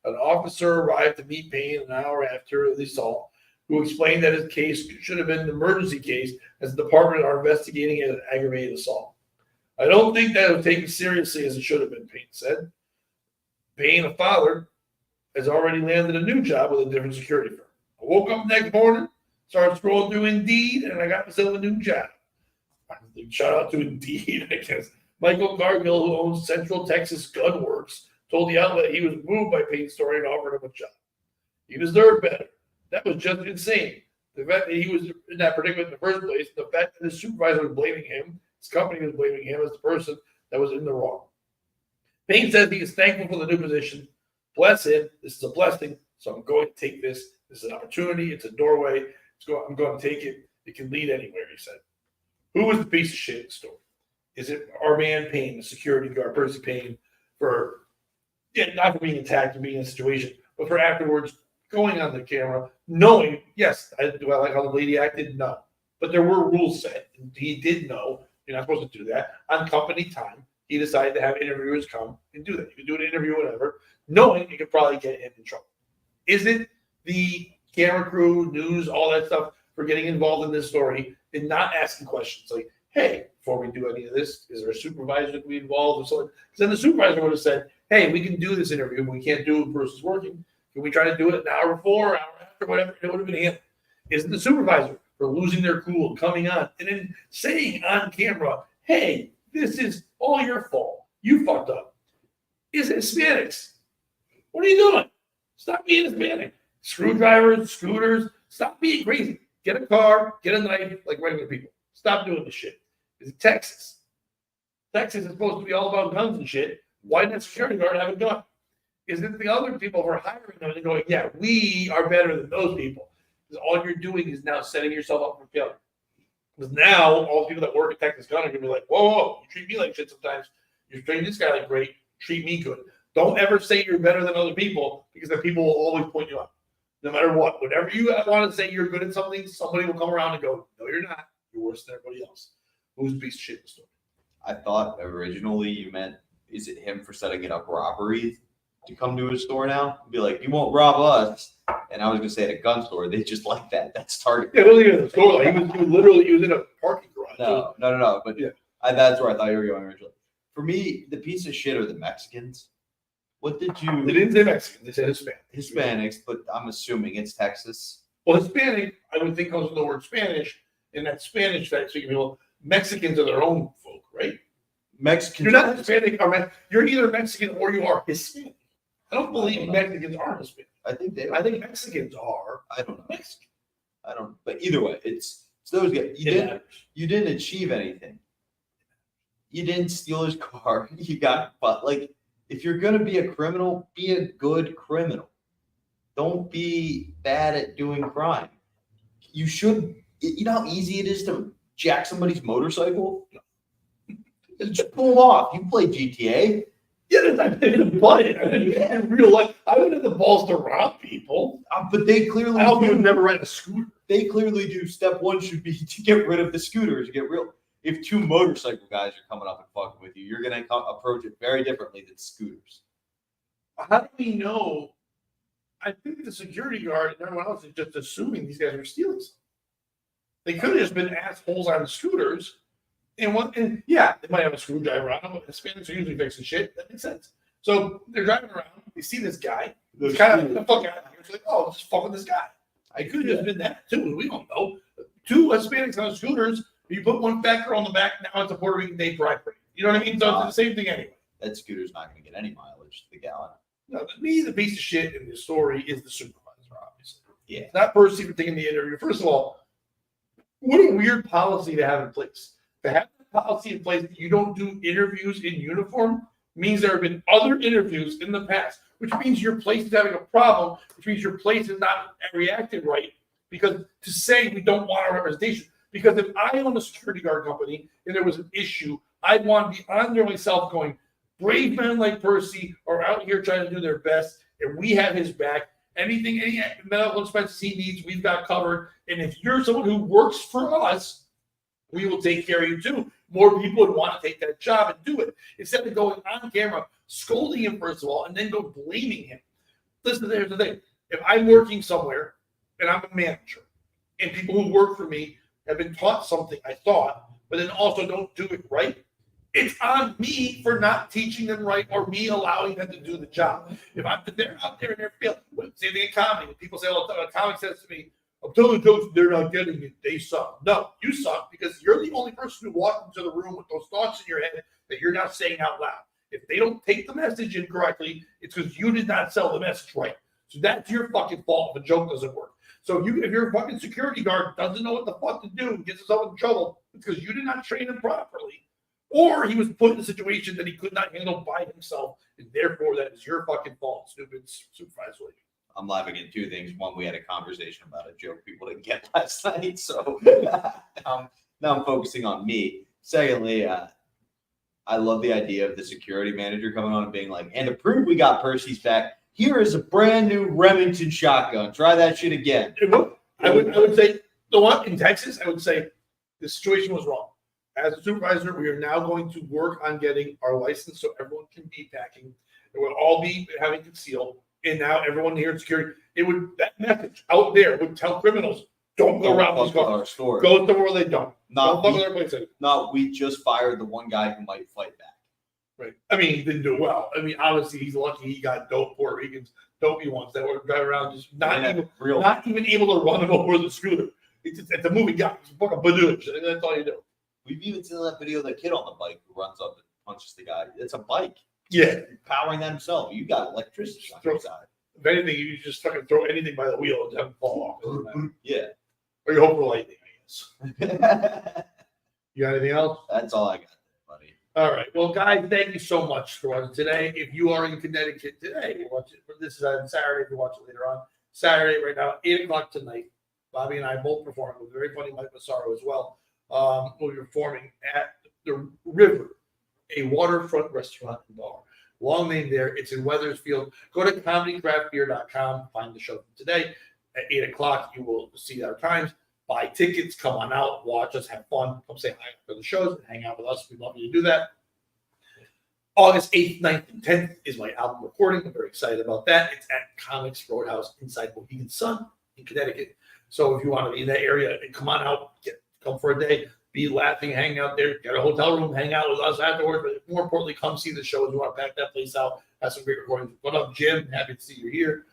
An officer arrived to meet Payne an hour after the assault, who explained that his case should have been an emergency case as the department are investigating it as an aggravated assault. "I don't think that it was taken seriously as it should have been," Payne said. Payne, a father, has already landed a new job with a different security firm. "I woke up the next morning, started scrolling through Indeed, and I got myself a new job." Shout out to Indeed, I guess. Michael Gargill, who owns Central Texas Gun Works, told the outlet he was moved by Payne's story and offered him a job. He deserved better. That was just insane. The fact that he was in that predicament in the first place, the fact that his supervisor was blaming him, his company was blaming him as the person that was in the wrong. Payne says he is thankful for the new position. Bless him. This is a blessing, so I'm going to take this. This is an opportunity. It's a doorway. I'm going to take it. It can lead anywhere, he said. Who was the piece of shit in the story? Is it our man Payne, the security guard, Percy Payne, not for being attacked and being in a situation, but for afterwards going on the camera, knowing, yes, do I like how the lady acted? No. But there were rules set. And he did know you're not supposed to do that. On company time, he decided to have interviewers come and do that. You could do an interview, whatever, knowing you could probably get him in trouble. Is it the camera crew, news, all that stuff for getting involved in this story and not asking questions like, "Hey, before we do any of this, is there a supervisor that we involved?" And so, because then the supervisor would have said, "Hey, we can do this interview, but we can't do it versus working. Can we try to do it an hour before, hour after, whatever?" It would have been him. Isn't the supervisor for losing their cool, coming on, and then saying on camera, "Hey, this is all your fault. You fucked up." Is it Hispanics? What are you doing? Stop being Hispanic. Screwdrivers, scooters, stop being crazy. Get a car, get a knife like regular people. Stop doing this shit. Is it Texas? Texas is supposed to be all about guns and shit. Why didn't that security guard have a gun? Is it the other people who are hiring them and going, "Yeah, we are better than those people"? Because all you're doing is now setting yourself up for failure. Because now all the people that work at Texas Gun are going to be like, whoa, you treat me like shit sometimes. You're treating this guy like great. Treat me good. Don't ever say you're better than other people, because the people will always point you out. No matter what. Whenever you want to say you're good at something, somebody will come around and go, "No, you're not. You're worse than everybody else." Who's the piece of shit in the story? I thought originally you meant, is it him for setting up robberies to come to his store now? Be like, "You won't rob us." And I was going to say at a gun store, they just like that. That's target. Yeah, wasn't even in the store. He was in a parking garage. No. But yeah, that's where I thought you were going originally. For me, the piece of shit are the Mexicans. What did you? They didn't say Mexican. They said Hispanic. Hispanics, but I'm assuming it's Texas. Well, Hispanic, I would think, comes from the word Spanish, and that Spanish that speaking people, Mexicans are their own folk, right? Mexicans. You're not Hispanic, you're either Mexican or you are Hispanic. I don't believe Mexicans are Hispanic. I think Mexicans are. I don't know. Mexican. I don't. But either way, it's those guys. You didn't achieve anything. You didn't steal his car. You got, but like, if you're gonna be a criminal, be a good criminal. Don't be bad at doing crime. You should. You know how easy it is to jack somebody's motorcycle? Just pull them off. You play GTA. Yeah, I hit a button. In real life, I don't have the balls to rob people. But they clearly. I hope you never ride a scooter. They clearly do. Step one should be to get rid of the scooters. Get real. If two motorcycle guys are coming up and fucking with you, you're gonna approach it very differently than scooters. how do we know? I think the security guard and everyone else is just assuming these guys are stealing something. They could have just been assholes on scooters. And yeah, they might have a screwdriver on them, but Hispanics are usually fixing shit. That makes sense. So they're driving around. They see this guy. He's kind of the fuck out of here. It's like, oh, just fuck with this guy. I could have been that too. We don't know. 2 Hispanics on scooters. You put one fat girl on the back. Now it's a Puerto Rican day pride parade. You know what I mean? So it's the same thing anyway. That scooter's not going to get any mileage to the gallon. No, to me, the piece of shit in the story is the supervisor, obviously. Yeah. It's not Percy for taking the interview. First of all, what a weird policy to have in place. To have a policy in place that you don't do interviews in uniform means there have been other interviews in the past, which means your place is having a problem, which means your place is not reacting right. Because to say we don't want our representation, because if I own a security guard company and there was an issue, I'd want to be on there myself going, brave men like Percy are out here trying to do their best, and we have his back. Anything, any medical expenses he needs, we've got covered. And if you're someone who works for us, we will take care of you too. More people would want to take that job and do it instead of going on camera, scolding him first of all, and then go blaming him. Listen, here's the thing: if I'm working somewhere and I'm a manager, and people who work for me have been taught something I thought, but then also don't do it right, it's on me for not teaching them right or me allowing them to do the job. If they're out there in their field, same thing in comedy. When people say, "Well, a comic says to me, I'm telling jokes, they're not getting it. They suck." No, you suck because you're the only person who walked into the room with those thoughts in your head that you're not saying out loud. If they don't take the message in correctly, it's because you did not sell the message right. So that's your fucking fault if a joke doesn't work. So if your fucking security guard doesn't know what the fuck to do and gets himself in trouble, it's because you did not train him properly. Or he was put in a situation that he could not handle by himself, and therefore that is your fucking fault, stupid supervisor. I'm laughing at 2 things. One, we had a conversation about a joke people didn't get last night, so now I'm focusing on me. Secondly, I love the idea of the security manager coming on and being like, and to prove we got Percy's back, here is a brand new Remington shotgun. Try that shit again. I would say, the one in Texas, I would say the situation was wrong. As a supervisor, we are now going to work on getting our license so everyone can be packing. It will all be having concealed. And now everyone here in security, that message out there would tell criminals, don't go around these cars. Go somewhere where they don't. We just fired the one guy who might fight back. Right. I mean, he didn't do well. I mean, obviously, he's lucky he got dope Puerto Ricans, dopey ones that were driving around just not even able to run him over the scooter. It's a movie guy. He's fucking badoosh. That's all you do. We've even seen that video of the kid on the bike who runs up and punches the guy. It's a bike. Yeah. Powering that himself. You got electricity on your side. If anything, you just fucking throw anything by the wheel and have it fall off. Yeah. Or you hope for lightning, I guess. You got anything else? That's all I got, buddy. All right. Well, guys, thank you so much for watching today. If you are in Connecticut today, you watch it. This is on Saturday. If you watch it later on. Saturday, right now, 8 o'clock tonight. Bobby and I both performing with very funny Mike Massaro as well. We'll be performing at the River, a waterfront restaurant and bar. Long name there. It's in Weathersfield. Go to comedycraftbeer.com. Find the show today at 8 o'clock. You will see our times. Buy tickets. Come on out. Watch us. Have fun. Come say hi for the shows and hang out with us. We'd love you to do that. August 8th, 9th, and 10th is my album recording. I'm very excited about that. It's at Comics Roadhouse inside Mohegan Sun in Connecticut. So if you want to be in that area, come on out. Come for a day. Be laughing, hang out there, get a hotel room, hang out with us afterwards. But more importantly, come see the shows. We want to pack that place out. Have some great recordings. What up, Jim? Happy to see you here.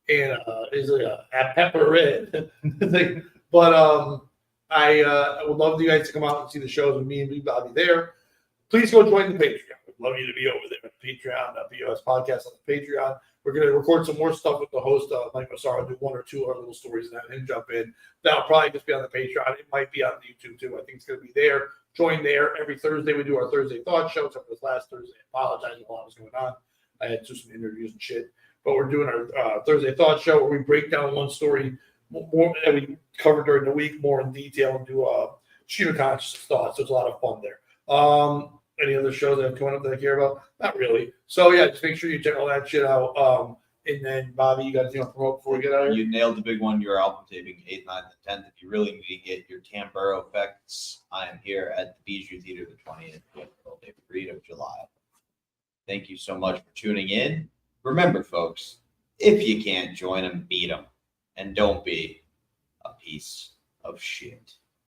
Is a pepper red thing. But I would love you guys to come out and see the shows with me and Bobby there. Please go join the Patreon. We'd love you to be over there at the Patreon, POS podcast on the Patreon. We're going to record some more stuff with the host, Mike Massaro, do 1 or 2 other little stories and have him jump in. That'll probably just be on the Patreon. It might be on YouTube too. I think it's going to be there. Join there. Every Thursday we do our Thursday Thought Show. Except for this last Thursday. I apologize for what was going on. I had to do some interviews and shit. But we're doing our Thursday Thought Show where we break down one story more that we cover during the week more in detail and do stream of consciousness thoughts. So it's a lot of fun there. Any other shows that have come up that I care about? Not really. So yeah, just make sure you check all that shit out. And then Bobby, you got anything to promote before we get out of here? You nailed the big one. Your album taping 8th, 9th, and 10th. If you really need to get your Tamburo effects, I am here at the Bijou Theater the 20th of July. Thank you so much for tuning in. Remember, folks, if you can't join them, beat them. And don't be a piece of shit.